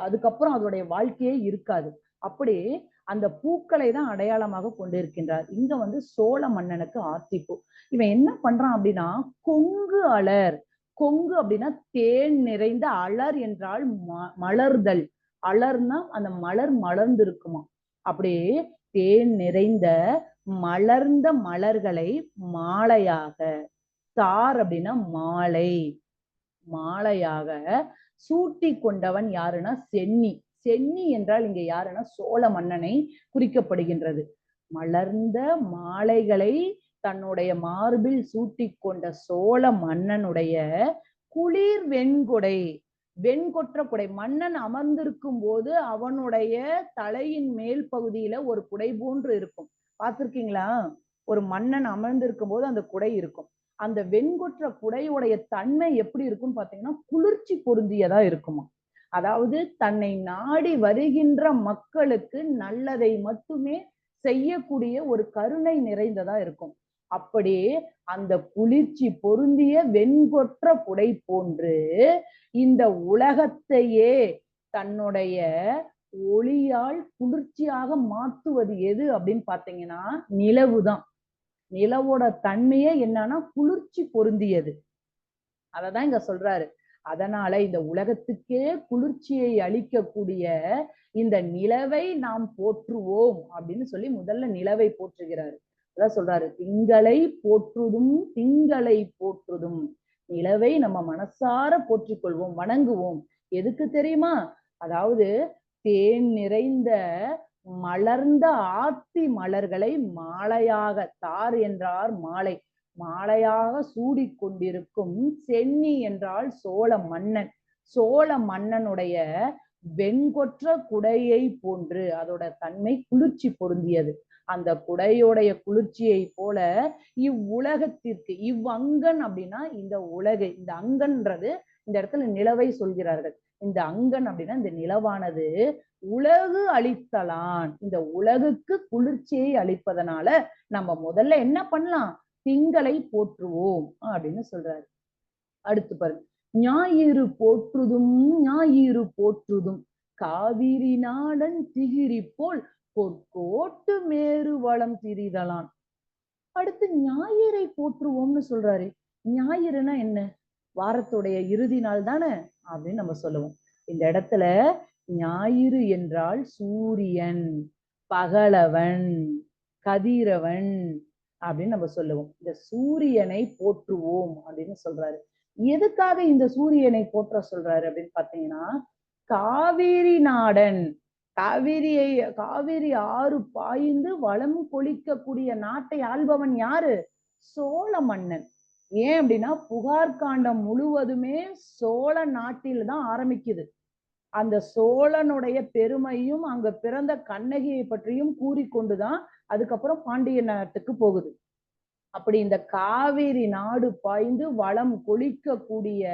அதுக்கப்புறம் அதோடைய வாழ்க்கையே இருக்காது. அப்படி அந்த பூக்களை தான் அடையாளமாக கொண்டிருக்கின்றார். இங்க வந்து சோழ மன்னனுக்கு ஆத்திப்பூ. இவன் என்ன பண்றான் அப்படின்னா கொங்கு அலர். கொங்கு அப்படின்னா தேன் நிறைந்த, அலர் என்றால் மலர்தல். அலர்னா அந்த மலர் மலர்ந்து இருக்குமா. அப்படியே தேன் நிறைந்த மலர்ந்த மலர்களை மாலையாக, தார் அப்படின்னா மாலை, மாலையாக சூட்டி கொண்டவன் யாருன்னா சென்னி. சென்னி என்றால் இங்க யாருன்னா சோழ மன்னனை குறிக்கப்படுகின்றது. மலர்ந்த மாலைகளை தன்னுடைய மார்பில் சூட்டி கொண்ட சோழ மன்னனுடைய குளிர் வெண்கொடை, வெண்கொற்ற குடை. மன்னன் அமர்ந்திருக்கும் போது அவனுடைய தலையின் மேல் பகுதியில ஒரு குடை போன்று இருக்கும். பார்த்திருக்கீங்களா? ஒரு மன்னன் அமர்ந்திருக்கும் போது அந்த குடை இருக்கும். அந்த வெண்கொற்ற குடையுடைய தன்மை எப்படி இருக்கும்னு பாத்தீங்கன்னா குளிர்ச்சி பொருந்தியதா இருக்குமா. அதாவது தன்னை நாடி வருகின்ற மக்களுக்கு நல்லதை மட்டுமே செய்யக்கூடிய ஒரு கருணை நிறைந்ததா இருக்கும். அப்படியே அந்த குளிர்ச்சி பொருந்திய வெண்கொற்ற குடை போன்று இந்த உலகத்தையே தன்னுடைய ஒளியால் குளிர்ச்சியாக மாற்றுவது எது அப்படின்னு பாத்தீங்கன்னா நிலவுதான். நிலவோட தன்மையே என்னன்னா குளிர்ச்சி பொருந்தியது. அததான் இங்க சொல்றாரு. அதனால இந்த உலகத்துக்கே குளிர்ச்சியை அளிக்கக்கூடிய இந்த நிலவை நாம் போற்றுவோம் அப்படின்னு சொல்லி முதல்ல நிலவை போற்றுகிறாரு. அதான் சொல்றாரு, திங்களை போற்றுதும் திங்களை போற்றுதும். நிலவை நம்ம மனசார போற்றிக் கொள்வோம், வணங்குவோம். எதுக்கு தெரியுமா? அதாவது தேன் நிறைந்த மலர்ந்த ஆத்தி மலர்களை மாலையாக, தார் என்றார் மாலை, மாலையாக சூடி கொண்டிருக்கும் சென்னி என்றால் சோழ மன்னன். சோழ மன்னனுடைய வெண்கொற்ற குடையை போன்று அதோட தன்மை குளிர்ச்சி பொருந்தியது. அந்த குடையுடைய குளிர்ச்சியை போல இவ்வுலகத்திற்கு, இவ்வங்கன் அப்படின்னா இந்த உலகை, இந்த அங்கன்றது இந்த இடத்துல நிலவை சொல்கிறார்கள். இந்த அங்கன் அப்படின்னா இந்த நிலவானது உலகு அளித்தலான், இந்த உலகுக்கு குளிர்ச்சியை அளிப்பதனால நம்ம முதல்ல என்ன பண்ணலாம்? திங்களை போற்றுவோம் அப்படின்னு சொல்றாரு. அடுத்து பாருங்க, ஞாயிறு போற்றுதும் ஞாயிறு போற்றுதும் காவிரி நாடன் திகிரி போல் பொற்கோட்டு மேரு வளம் திரிதலான். அடுத்து ஞாயிறை போற்றுவோம்னு சொல்றாரு. ஞாயிறுனா என்ன? வாரத்துடைய இறுதி நாள் தானே அப்படின்னு நம்ம சொல்லுவோம். இந்த இடத்துல ஞாயிறு என்றால் சூரியன், பகலவன், கதிரவன் அப்படின்னு நம்ம சொல்லுவோம். இந்த சூரியனை போற்றுவோம் அப்படின்னு சொல்றாரு. எதுக்காக இந்த சூரியனை போற்ற சொல்றாரு அப்படின்னு பாத்தீங்கன்னா காவிரி நாடன், காவிரி ஆறு பாய்ந்து வளம் கொளிக்கக்கூடிய நாட்டை ஆள்பவன் யாரு? சோழ மன்னன். ஏன் அப்படின்னா புகார் காண்டம் முழுவதுமே சோழ நாட்டில் தான் ஆரம்பிக்குது. அந்த சோழனுடைய பெருமையும் அங்க பிறந்த கண்ணகியை பற்றியும் கூறிக்கொண்டுதான் அதுக்கப்புறம் பாண்டிய நாட்டுக்கு போகுது. அப்படி இந்த காவிரி நாடு பாய்ந்து வளம் கொளிக்கக்கூடிய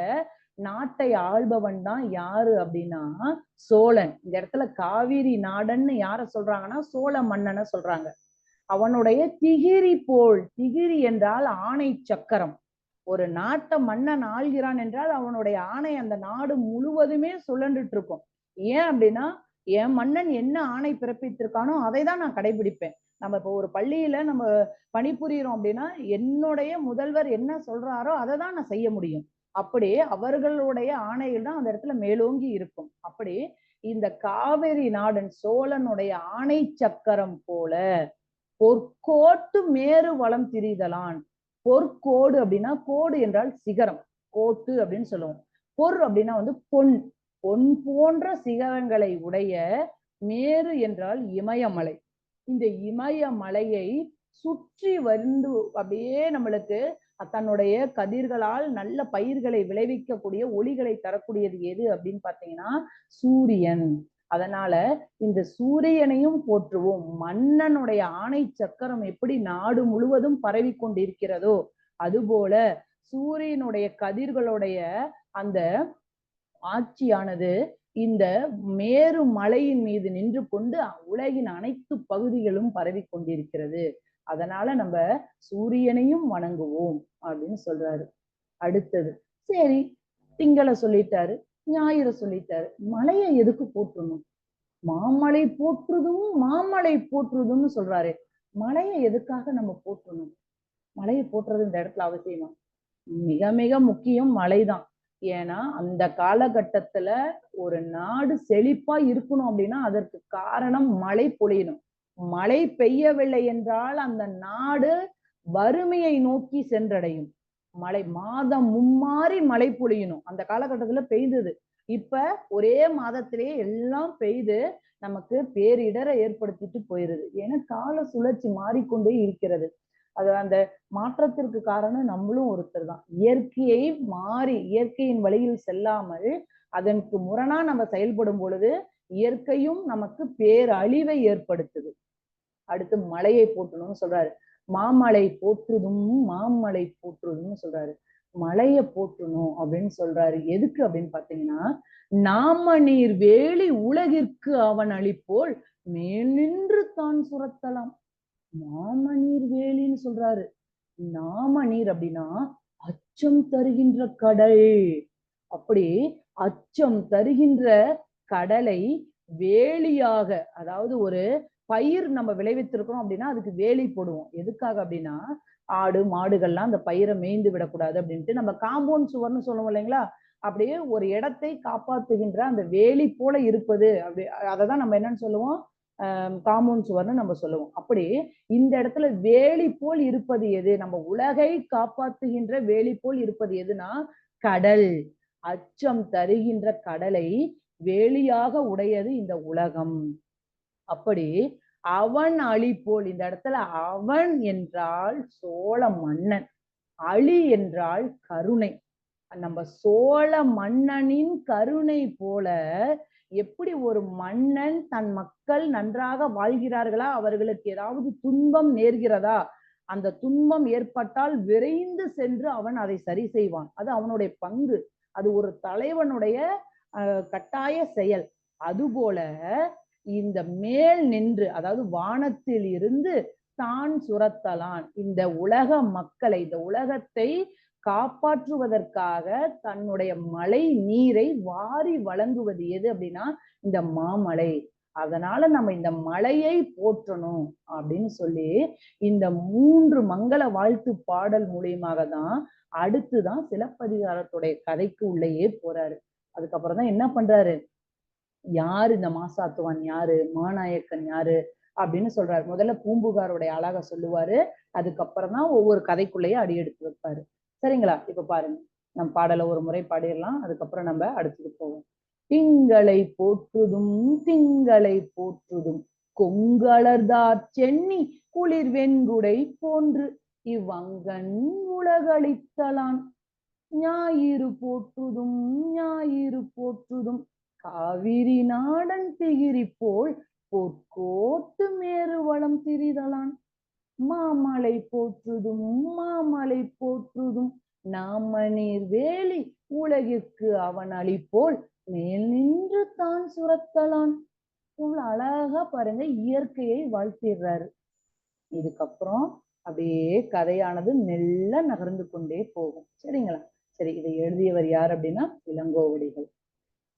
நாட்டை ஆள்பவன் தான் யாரு அப்படின்னா சோழன். இந்த இடத்துல காவிரி நாடன்னு யார சொல்றாங்கன்னா சோழ மன்னனை சொல்றாங்க. அவனுடைய திகிரி போல், திகிரி என்றால் ஆணை சக்கரம். ஒரு நாட்டை மன்னன் ஆள்கிறான் என்றால் அவனுடைய ஆணை அந்த நாடு முழுவதுமே சுழன்றுட்டு இருக்கும். ஏன் அப்படின்னா என் மன்னன் என்ன ஆணை பிறப்பித்திருக்கானோ அதை தான் நான் கடைபிடிப்பேன். நம்ம இப்போ ஒரு பள்ளியில நம்ம பணிபுரிகிறோம் அப்படின்னா என்னுடைய முதல்வர் என்ன சொல்றாரோ அதை தான் நான் செய்ய முடியும். அப்படி அவர்களுடைய ஆணைகள் தான் அந்த இடத்துல மேலோங்கி இருக்கும். அப்படி இந்த காவிரி நாடன் சோழனுடைய ஆணை சக்கரம் போல பொற்கோட்டு மேரு வளம் திரிதலான். பொற்கோடு அப்படின்னா, கோடு என்றால் சிகரம், கோட்டு அப்படின்னு சொல்லுவோம். பொற் அப்படின்னா பொன், பொன் போன்ற சிகரங்களை உடைய மேரு என்றால் இமயமலை. இந்த இமயமலையை சுற்றி வந்து அப்படியே நம்மளுக்கு தன்னுடைய கதிர்களால் நல்ல பயிர்களை விளைவிக்கக்கூடிய ஒளிகளை தரக்கூடியது எது அப்படின்னு பாத்தீங்கன்னா சூரியன். அதனால இந்த சூரியனையும் போற்றுவோம். மன்னனுடைய ஆணை சக்கரம் எப்படி நாடு முழுவதும் பரவி கொண்டிருக்கிறதோ அதுபோல சூரியனுடைய கதிர்களுடைய அந்த ஆட்சியானது இந்த மேரு மலையின் மீது நின்று கொண்டு உலகின் அனைத்து பகுதிகளும் பரவி கொண்டிருக்கிறது. அதனால நம்ம சூரியனையும் வணங்குவோம் அப்படின்னு சொல்றாரு. அடுத்தது சரி, திங்களை சொல்லிட்டாரு, ஞாயிறு சொல்லிட்டாரு, மலையை எதுக்கு போற்றணும்? மாமலை போற்றுதும் மாமலை போற்றுதும்னு சொல்றாரு. மலையை எதுக்காக நம்ம போற்றணும்? மலையை போற்றுறது இந்த இடத்துல அவசியமா? மிக மிக முக்கியம் மழைதான். ஏன்னா அந்த காலகட்டத்துல ஒரு நாடு செழிப்பா இருக்கணும் அப்படின்னா அதற்கு காரணம் மழை பொழியணும். மழை பெய்யவில்லை என்றால் அந்த நாடு வறுமையை நோக்கி சென்றடையும். மழை மாதம் மும்மாறி மழை பொழியணும். அந்த காலகட்டத்துல பெய்தது, இப்ப ஒரே மாதத்திலேயே எல்லாம் பெய்து நமக்கு பேரிடரை ஏற்படுத்திட்டு போயிருது. ஏன்னா கால சுழற்சி மாறிக்கொண்டே இருக்கிறது. அது அந்த மாற்றத்திற்கு காரணம் நம்மளும் ஒருத்தர் தான். இயற்கையை மாறி இயற்கையின் வழியில் செல்லாமல் அதற்கு முரணா நம்ம செயல்படும் பொழுது இயற்கையும் நமக்கு பேரழிவை ஏற்படுத்துது. அடுத்து மழையை போற்றணும்னு சொல்றாரு. மாமலை போற்றுதும் மாமலை போற்றுதும்னு சொல்றாரு. மழையை போற்றணும் அப்படின்னு சொல்றாரு. எதுக்கு அப்படின்னு பாத்தீங்கன்னா, நாம நீர் வேலி உலகிற்கு அவன் அளிப்போல் மேல் நின்று தான் சுரத்தலாம். நாமநீர் வேலின்னு சொல்றாரு. நாமநீர் அப்படின்னா அச்சம் தருகின்ற கடல். அப்படி அச்சம் தருகின்ற கடலை வேலியாக, அதாவது ஒரு பயிர் நம்ம விளைவித்திருக்கிறோம் அப்படின்னா அதுக்கு வேலி போடுவோம். எதுக்காக அப்படின்னா ஆடு மாடுகள்லாம் அந்த பயிரை மேய்ந்து விடக்கூடாது அப்படின்ட்டு நம்ம காம்பவுண்ட் சுவர்னு சொல்லுவோம் இல்லைங்களா? அப்படியே ஒரு இடத்தை காப்பாத்துகின்ற அந்த வேலி போல இருப்பது. அப்படி அததான் நம்ம என்னன்னு சொல்லுவோம், காம்பவுண்ட் சுவர்னு நம்ம சொல்லுவோம். அப்படி இந்த இடத்துல வேலி போல் இருப்பது எது? நம்ம உலகை காப்பாத்துகின்ற வேலி போல் இருப்பது எதுனா கடல். அச்சம் தருகின்ற கடலை வேலியாக உடையது இந்த உலகம். அப்படி அவன் அழிப்போல், இந்த இடத்துல அவன் என்றால் சோழ மன்னன், அழி என்றால் கருணை. நம்ம சோழ மன்னனின் கருணை போல எப்படி ஒரு மன்னன் தன் மக்கள் நன்றாக வாழ்கிறார்களா, அவர்களுக்கு ஏதாவது துன்பம் நேர்கிறதா, அந்த துன்பம் ஏற்பட்டால் விரைந்து சென்று அவன் அதை சரி செய்வான். அது அவனுடைய பங்கு, அது ஒரு தலைவனுடைய கட்டாய செயல். அதுபோல இந்த மேல் நின்று, அதாவது வானத்தில் இருந்து தான் சுரத்தலான், இந்த உலக மக்களை, இந்த உலகத்தை காப்பாற்றுவதற்காக தன்னுடைய மழை நீரை வாரி வழங்குவது எது அப்படின்னா இந்த மாமலை. அதனால நம்ம இந்த மலையை போற்றணும் அப்படின்னு சொல்லி இந்த 3 மங்கள வாழ்த்து பாடல் மூலியமாக தான் அடுத்துதான் சிலப்பதிகாரத்துடைய கதைக்கு உள்ளேயே போறாரு. அதுக்கப்புறம் தான் என்ன பண்றாரு, யாரு இந்த மாசாத்துவான் யாரு, மாநாயக்கன் யாரு அப்படின்னு சொல்றாரு. முதல்ல பூம்புகாருடைய அழக சொல்லுவாரு, அதுக்கப்புறம் தான் ஒவ்வொரு கதைக்குள்ளேயே அடி எடுத்து வைப்பாரு. சரிங்களா? இப்ப பாருங்க, நம் பாடலை ஒரு முறை பாடிடலாம், அதுக்கப்புறம் நம்ம அடுத்தது போவோம். திங்களை போற்றுதும் திங்களை போற்றுதும் கொங்கலர்தார் சென்னி குளிர் வெண்குடை போன்று இவ்வங்கன் உலகளித்தலான். ஞாயிறு போற்றுதும் ஞாயிறு போற்றுதும் காவிரி நாடன் திகிரி போல் பொற்கோட்டு மேரு வளம் திரிதலான். மாமலை போற்றுதும் மாமலை போற்றுதும் நாமநீர் வேலி உலகிற்கு அவன் அளிப்போல் மேல் நின்று தான் சுரத்தலான். இவ்வளவு அழகா பாருங்க, இயற்கையை வாழ்த்திடுறாரு. இதுக்கப்புறம் அப்படியே கதையானது மெல்ல நகர்ந்து கொண்டே போகும். சரிங்களா? சரி, இதை எழுதியவர் யார் அப்படின்னா இளங்கோவடிகள்.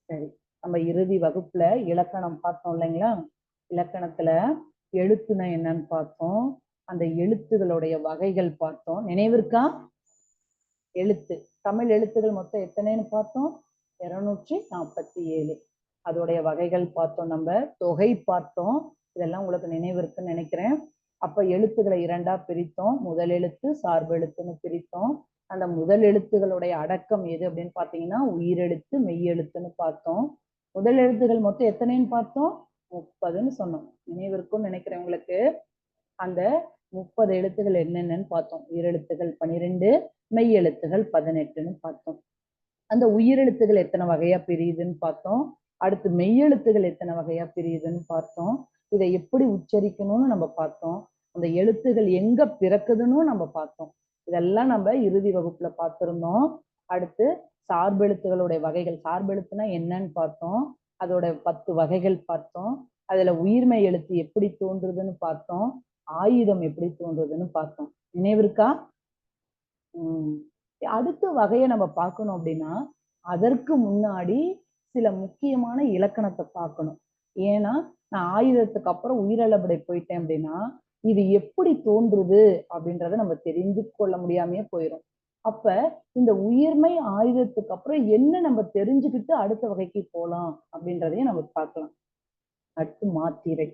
சரி, நம்ம இறுதி வகுப்புல இலக்கணம் பார்த்தோம் இல்லைங்களா? இலக்கணத்துல எழுத்துனா என்னன்னு பார்த்தோம், அந்த எழுத்துகளுடைய வகைகள் பார்த்தோம். நினைவிற்கா? எழுத்து, தமிழ் எழுத்துகள் மொத்தம் எத்தனைன்னு பார்த்தோம்? 247. அதோடைய வகைகள் பார்த்தோம், நம்ம தொகை பார்த்தோம். இதெல்லாம் உங்களுக்கு நினைவு இருக்குன்னு நினைக்கிறேன். அப்ப எழுத்துக்களை இரண்டா பிரித்தோம். முதல் எழுத்து, சார்பு எழுத்துன்னு பிரித்தோம். அந்த முதல் எழுத்துகளுடைய அடக்கம் எது அப்படின்னு பாத்தீங்கன்னா உயிரெழுத்து, மெய்யெழுத்துன்னு பார்த்தோம். முதல் எழுத்துகள் மொத்தம் எத்தனைன்னு பார்த்தோம்? 30ன்னு சொன்னோம். நினைவு இருக்குன்னு நினைக்கிறேன் உங்களுக்கு. அந்த 30 எழுத்துகள் என்னென்னு பார்த்தோம். உயிரெழுத்துகள் 12, மெய் எழுத்துகள் 18ன்னு பார்த்தோம். அந்த உயிரெழுத்துகள் எத்தனை வகையா பிரியுதுன்னு பார்த்தோம். அடுத்து மெய்யெழுத்துகள் எத்தனை வகையா பிரியுதுன்னு பார்த்தோம். இதை எப்படி உச்சரிக்கணும்னு நம்ம பார்த்தோம். அந்த எழுத்துகள் எங்க பிறக்குதுன்னு நம்ம பார்த்தோம். இதெல்லாம் நம்ம இறுதி வகுப்புல பார்த்திருந்தோம். அடுத்து சார்பெழுத்துகளுடைய வகைகள், சார்பெழுத்துனா என்னன்னு பார்த்தோம். அதோட 10 வகைகள் பார்த்தோம். அதுல உயிர்மெய் எழுத்து எப்படி தோன்றுதுன்னு பார்த்தோம். ஆயுதம் எப்படி தோன்றுதுன்னு பார்த்தோம். நினைவு இருக்கா? அடுத்த வகையை நம்ம பார்க்கணும் அப்படின்னா அதற்கு முன்னாடி சில முக்கியமான இலக்கணத்தை பார்க்கணும். ஏன்னா நான் ஆயுதத்துக்கு அப்புறம் உயிரளபடை போயிட்டேன் அப்படின்னா இது எப்படி தோன்றுது அப்படின்றத நம்ம தெரிந்து கொள்ள முடியாமையே போயிடும். அப்ப இந்த உயிர்மை ஆயுதத்துக்கு அப்புறம் என்ன நம்ம தெரிஞ்சுக்கிட்டு அடுத்த வகைக்கு போலாம் அப்படின்றதையும் நம்ம பார்க்கலாம். அடுத்து மாத்திரை.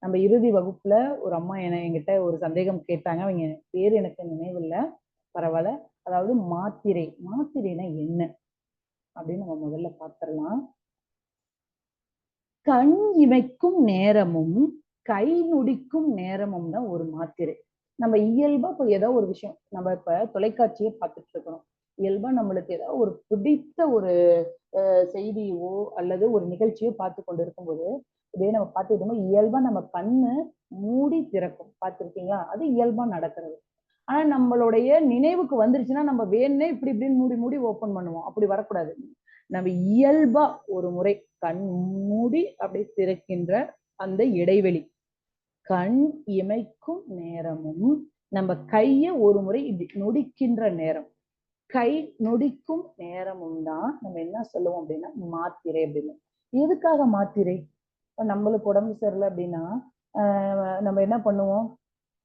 நம்ம இறுதி வகுப்புல ஒரு அம்மா என்கிட்ட ஒரு சந்தேகம் கேட்டாங்க. அவங்க பேர் எனக்கு நினைவில்லை, பரவாயில்ல. அதாவது மாத்திரை, மாத்திரைனா என்ன அப்படின்னு நம்ம முதல்ல பார்த்திடலாம். கண் இமைக்கும் நேரமும் கை நொடிக்கும் நேரமும் தான் ஒரு மாத்திரை. நம்ம இயல்பா இப்ப ஏதோ ஒரு விஷயம், நம்ம இப்ப தொலைக்காட்சியை பார்த்துட்டு இருக்கணும். இயல்பா நம்மளுக்கு ஏதாவது ஒரு பிடித்த ஒரு செய்தியோ அல்லது ஒரு நிகழ்ச்சியோ பார்த்து கொண்டு இருக்கும்போது இதே நம்ம பார்த்துக்கிட்டோமோ இயல்பா நம்ம கண்ணு மூடி திறக்கும். பார்த்துருக்கீங்களா? அது இயல்பா நடக்கிறது. ஆனா நம்மளுடைய நினைவுக்கு வந்துருச்சுன்னா நம்ம வேணும்னே இப்படி இப்படின்னு மூடி மூடி ஓபன் பண்ணுவோம். அப்படி வரக்கூடாது. நம்ம இயல்பா ஒரு முறை கண் மூடி அப்படி திறக்கின்ற அந்த இடைவெளி, கண் இமைக்கும் நேரமும் நம்ம கைய ஒரு முறை இப்படி நொடிக்கின்ற நேரம், கை நொடிக்கும் நேரமும் தான் நம்ம என்ன சொல்லுவோம் அப்படின்னா மாத்திரை அப்படின்னு. எதுக்காக மாத்திரை? நம்மளுக்கு உடம்பு சரியில்லை அப்படின்னா நம்ம என்ன பண்ணுவோம்?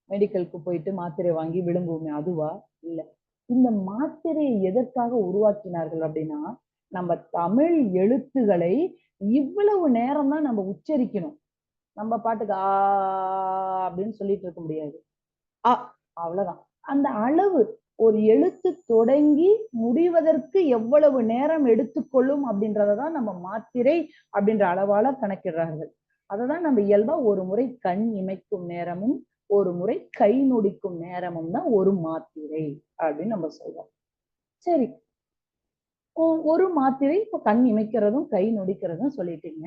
மெடிக்கலுக்கு போயிட்டு மாத்திரை வாங்கி விழுங்குவோமே, அதுவா? இல்ல. இந்த மாத்திரையை எதற்காக உருவாக்கினார்கள் அப்படின்னா நம்ம தமிழ் எழுத்துக்களை இவ்வளவு நேரம் தான் நம்ம உச்சரிக்கணும். நம்ம பாட்டுக்கு அப்படின்னு சொல்லிட்டு இருக்க முடியாது. அவ்வளவுதான். அந்த அளவு ஒரு எழுத்து தொடங்கி முடிவதற்கு எவ்வளவு நேரம் எடுத்துக்கொள்ளும் அப்படின்றதான் நம்ம மாத்திரை அப்படின்ற அளவால கணக்கிடுறார்கள். அததான் நம்ம இயல்பா ஒரு முறை கண் இமைக்கும் நேரமும் ஒரு முறை கை நொடிக்கும் நேரமும் தான் ஒரு மாத்திரை அப்படின்னு நம்ம சொல்றோம். சரி, ஒரு மாத்திரை இப்ப கண் இமைக்கிறதும் கை நொடிக்கிறதும் சொல்லிட்டீங்க.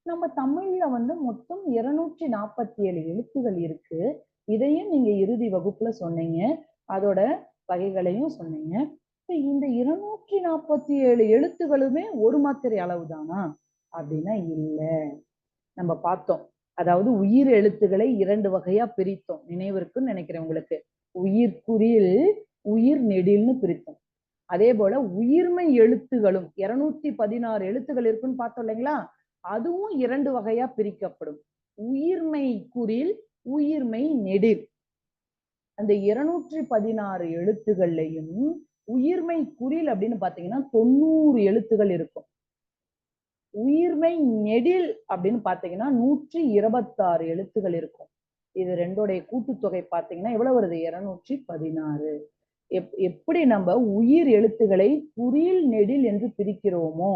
நம்ம தமிழ்ல மொத்தம் 247 எழுத்துகள் இருக்கு. இதையும் நீங்க இறுதி வகுப்புல சொன்னீங்க. அதோட வகைகளையும் சொன்னீங்க. இந்த 247 எழுத்துகளுமே ஒரு மாத்திரை அளவுதானா அப்படின்னா இல்ல. நம்ம பார்த்தோம். அதாவது உயிர் எழுத்துக்களை 2 வகையா பிரித்தோம். நினைவு இருக்குன்னு நினைக்கிறேன் உங்களுக்கு. உயிர் குறில், உயிர் நெடில்னு பிரித்தோம். அதே போல உயிர்மை எழுத்துகளும் 216 எழுத்துகள் இருக்குன்னு பார்த்தோம் இல்லைங்களா? அதுவும் 2 வகையா பிரிக்கப்படும். உயிர்மை குறில், உயிர்மை நெடில். அந்த 216 எழுத்துகள்லையும் உயிர்மை குறில் அப்படின்னு பாத்தீங்கன்னா 90 எழுத்துகள் இருக்கும். உயிர்மை நெடில் அப்படின்னு பாத்தீங்கன்னா 126 எழுத்துகள் இருக்கும். இது ரெண்டோடைய கூட்டுத்தொகை பாத்தீங்கன்னா எவ்வளவு வருது? 216. எப்படி நம்ம உயிர் எழுத்துக்களை குறில் நெடில் என்று பிரிக்கிறோமோ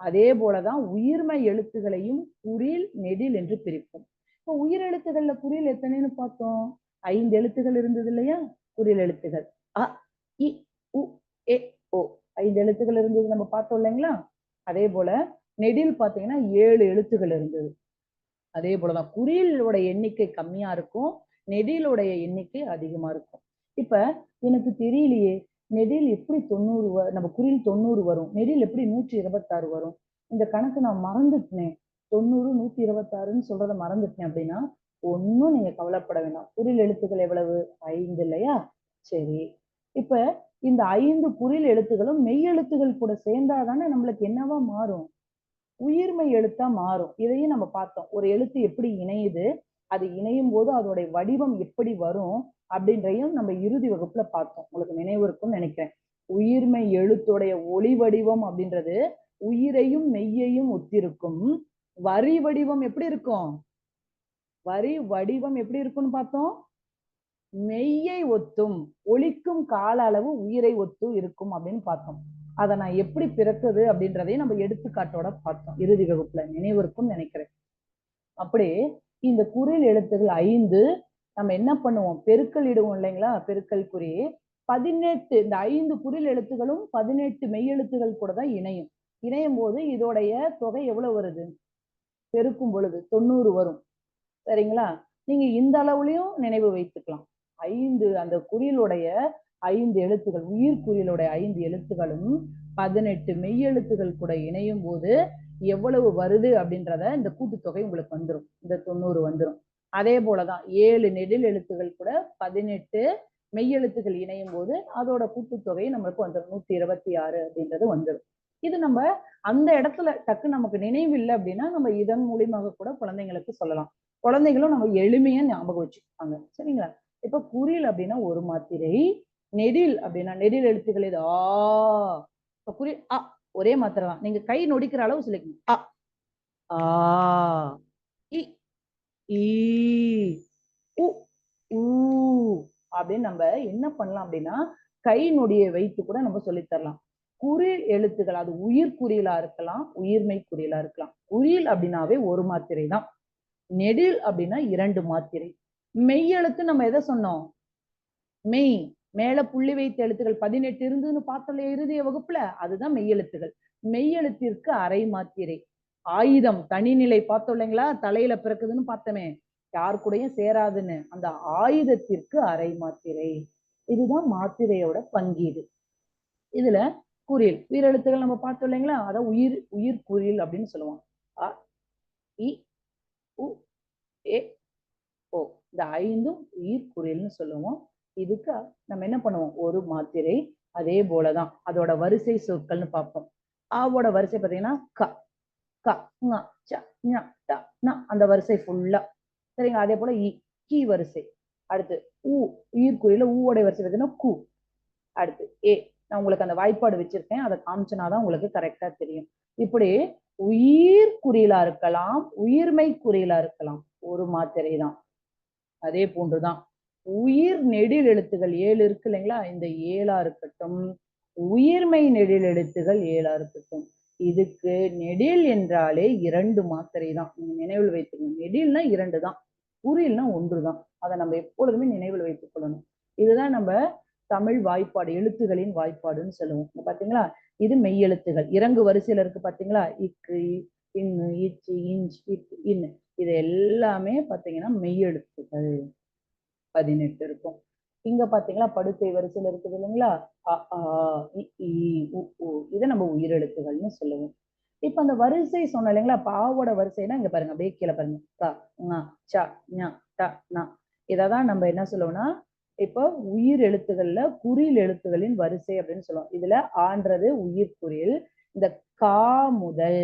அதே போலதான் உயிர்மை எழுத்துக்களையும் குறில் நெடில் என்று பிரிப்போம். இப்போ உயிர் எழுத்துக்கள்ல குறில் எத்தனைன்னு பார்த்தோம்? 5 எழுத்துகள் இருந்தது இல்லையா? குறில் எழுத்துகள் அ, இ, உ, எ, ஓ 5 எழுத்துகள் இருந்தது நம்ம பார்த்தோம் இல்லைங்களா? அதே போல நெடில் பாத்தீங்கன்னா 7 எழுத்துகள் இருந்தது. அதே போலதான் குறிலோட எண்ணிக்கை கம்மியா இருக்கும், நெடிலுடைய எண்ணிக்கை அதிகமா இருக்கும். இப்ப எனக்கு தெரியலையே நெடில் எப்படி 90 நம்ம குறில் 90 வரும், நெடில் எப்படி 126 வரும்? இந்த கணக்கு நான் மறந்துட்டேன். 90 126ன்னு சொல்றத மறந்துட்டேன் அப்படின்னா ஒன்னும் நீங்க கவலைப்பட வேண்டாம். குறில் எழுத்துக்கள் எவ்வளவு? 5 இல்லையா? சரி, இப்ப இந்த 5 குறில் எழுத்துகளும் மெய் எழுத்துகள் கூட சேர்ந்தாதானே நம்மளுக்கு என்னவா மாறும்? உயிர்மை எழுத்தா மாறும். இதையும் நம்ம பார்த்தோம். ஒரு எழுத்து எப்படி இணையுது, அது இணையும் போது அதோடைய வடிவம் எப்படி வரும் அப்படின்றையும் நம்ம இறுதி வகுப்புல பார்த்தோம். உங்களுக்கு நினைவு இருக்கும்னு நினைக்கிறேன். உயிர்மை எழுத்துடைய ஒளி வடிவம் அப்படின்றது உயிரையும் மெய்யையும் ஒத்திருக்கும். வரி வடிவம் எப்படி இருக்கும்? வரி வடிவம் எப்படி இருக்கும்னு பார்த்தோம்? மெய்யை ஒத்தும் ஒலிக்கும் கால அளவு உயிரை ஒத்து இருக்கும் அப்படின்னு பார்த்தோம். அதை நான் எப்படி பிறக்குது அப்படின்றதையும் நம்ம எடுத்துக்காட்டோட பார்த்தோம் இறுதி வகுப்புல, நினைவு இருக்கும்னு நினைக்கிறேன். அப்படியே இந்த குறில் எழுத்துகள் 5 நம்ம என்ன பண்ணுவோம்? பெருக்கல் இடுவோம் இல்லைங்களா? பெருக்கல் குறி 18, இந்த 5 குறில் எழுத்துகளும் 18 மெய் எழுத்துகள் கூட தான் இணையும். இணையும் போது இதோடைய தொகை எவ்வளவு வருது? பெருக்கும் பொழுது 90 வரும். சரிங்களா? நீங்க இந்த அளவுலயும் நினைவு வைத்துக்கலாம். 5 அந்த குறிலுடைய 5 எழுத்துகள், உயிர் குறிலுடைய 5 எழுத்துகளும் 18 மெய் எழுத்துகள் கூட இணையும் போது எவ்வளவு வருது அப்படின்றத இந்த கூட்டுத்தொகை உங்களுக்கு வந்துடும். இந்த 90 வந்துடும். அதே போலதான் 7 நெடில் எழுத்துகள் கூட 18 மெய் எழுத்துக்கள் இணையும் போது அதோட கூட்டுத்தொகை நம்மளுக்கு வந்துடும். 126 அப்படின்றது வந்துடும். இது நம்ம அந்த இடத்துல டக்கு நமக்கு நினைவு இல்லை அப்படின்னா நம்ம இதன் மூலியமாக கூட குழந்தைங்களுக்கு சொல்லலாம். குழந்தைகளும் நம்ம எளிமையா ஞாபகம் வச்சுப்பாங்க. சரிங்களா? இப்ப குறில் அப்படின்னா ஒரு மாத்திரை, நெடில் அப்படின்னா நெடில் எழுத்துக்கள் இது ஆ, குறில் அ ஒரே மாத்திரை தான். நீங்க கை நொடிக்கிற அளவு சொல்லிக்கணும். அ ஆ இ ஈ உ ஊ அப்படின்னு நம்ம என்ன பண்ணலாம் அப்படின்னா கை நொடியை வைத்து கூட நம்ம சொல்லித் தரலாம். குறில் எழுத்துக்கள் அது உயிர் குறிலா இருக்கலாம், உயிர்மை குறிலா இருக்கலாம். குறில் அப்படின்னாவே ஒரு மாத்திரை தான். நெடில் அப்படின்னா 2 மாத்திரை. மெய் எழுத்து நம்ம எதை சொன்னோம்? மெய் மேல புள்ளி வைத்த எழுத்துக்கள் 18 இருந்துன்னு பார்த்தோம் இறுதிய வகுப்புல, அதுதான் மெய் எழுத்துகள். மெய் எழுத்திற்கு அரை மாத்திரை. ஆயுதம் தனிநிலை பார்த்தோம் இல்லைங்களா? தலையில பிறக்குதுன்னு பார்த்தோமே, யார் கூடயும் சேராதுன்னு, அந்த ஆயுதத்திற்கு அரை மாத்திரை. இதுதான் மாத்திரையோட பங்கீடு. இதுல குறில் உயிரெழுத்துகள் நம்ம பார்த்தோம் இல்லைங்களா? அதான் உயிர் குறில் அப்படின்னு சொல்லுவோம். அ இ உ ஏ ஓ, இந்த 5ம் உயிர் குறில்னு சொல்லுவோம். இதுக்கு நம்ம என்ன பண்ணுவோம்? ஒரு மாத்திரை. அதே போலதான் அதோட வரிசை சொற்கள்னு பார்ப்போம். ஆவோட வரிசை பார்த்தீங்கன்னா க க ங ச ஞ ட ந, அந்த வரிசை ஃபுல்லா. சரிங்க? அதே போல கி வரிசை. அடுத்து உயிர் குறியில ஊவோட வரிசை பார்த்தீங்கன்னா கு. அடுத்து ஏ. நான் உங்களுக்கு அந்த வாய்ப்பாடு வச்சிருக்கேன், அதை காமிச்சனாதான் உங்களுக்கு கரெக்டா தெரியும். இப்படி உயிர் குறியிலா இருக்கலாம், உயிர்மை குறியிலா இருக்கலாம், ஒரு மாத்திரை தான். அதே போன்றுதான் உயிர் நெடில் எழுத்துகள் 7 இருக்கு இல்லைங்களா? இந்த 7ஆ இருக்கட்டும், உயிர்மை நெடில் எழுத்துகள் 7ஆ இருக்கட்டும், இதுக்கு நெடில் என்றாலே 2 மாத்திரை தான். நீங்க நினைவில் வைத்துக்கணும். நெடில்னா 2 தான், குறில்னா 1 தான். அதை நம்ம எப்பொழுதுமே நினைவில் வைத்துக் கொள்ளணும். இதுதான் நம்ம தமிழ் வாய்ப்பாடு, எழுத்துகளின் வாய்ப்பாடுன்னு சொல்லுவோம். பாத்தீங்களா? இது மெய் எழுத்துகள் இறங்கு வரிசையில இருக்கு பாத்தீங்களா? இக்கு, இன்னு, இச்சு, இஞ்ச், இட்டு, இன்னு, இது எல்லாமே பாத்தீங்கன்னா மெய் எழுத்துகள் 18 இருக்கும். இங்க பாத்தீங்களா படுக்கை வரிசையில இருக்குது இல்லைங்களா? அ ஆ இ ஈ உ ஊ, இதை நம்ம உயிரெழுத்துகள்னு சொல்லுவோம். இப்ப அந்த வரிசை சொன்ன இல்லைங்களா? பாவோட வரிசைனா இங்க பாருங்க, அப்படியே கீழே பாருங்க. க ங ச ஞ ட ந. இததான் நம்ம என்ன சொல்லுவோம்னா இப்போ உயிர் எழுத்துக்கள்ல குறில் எழுத்துகளின் வரிசை அப்படின்னு சொல்லுவோம். இதுல ஆன்றது உயிர் குறில், இந்த கா முதல்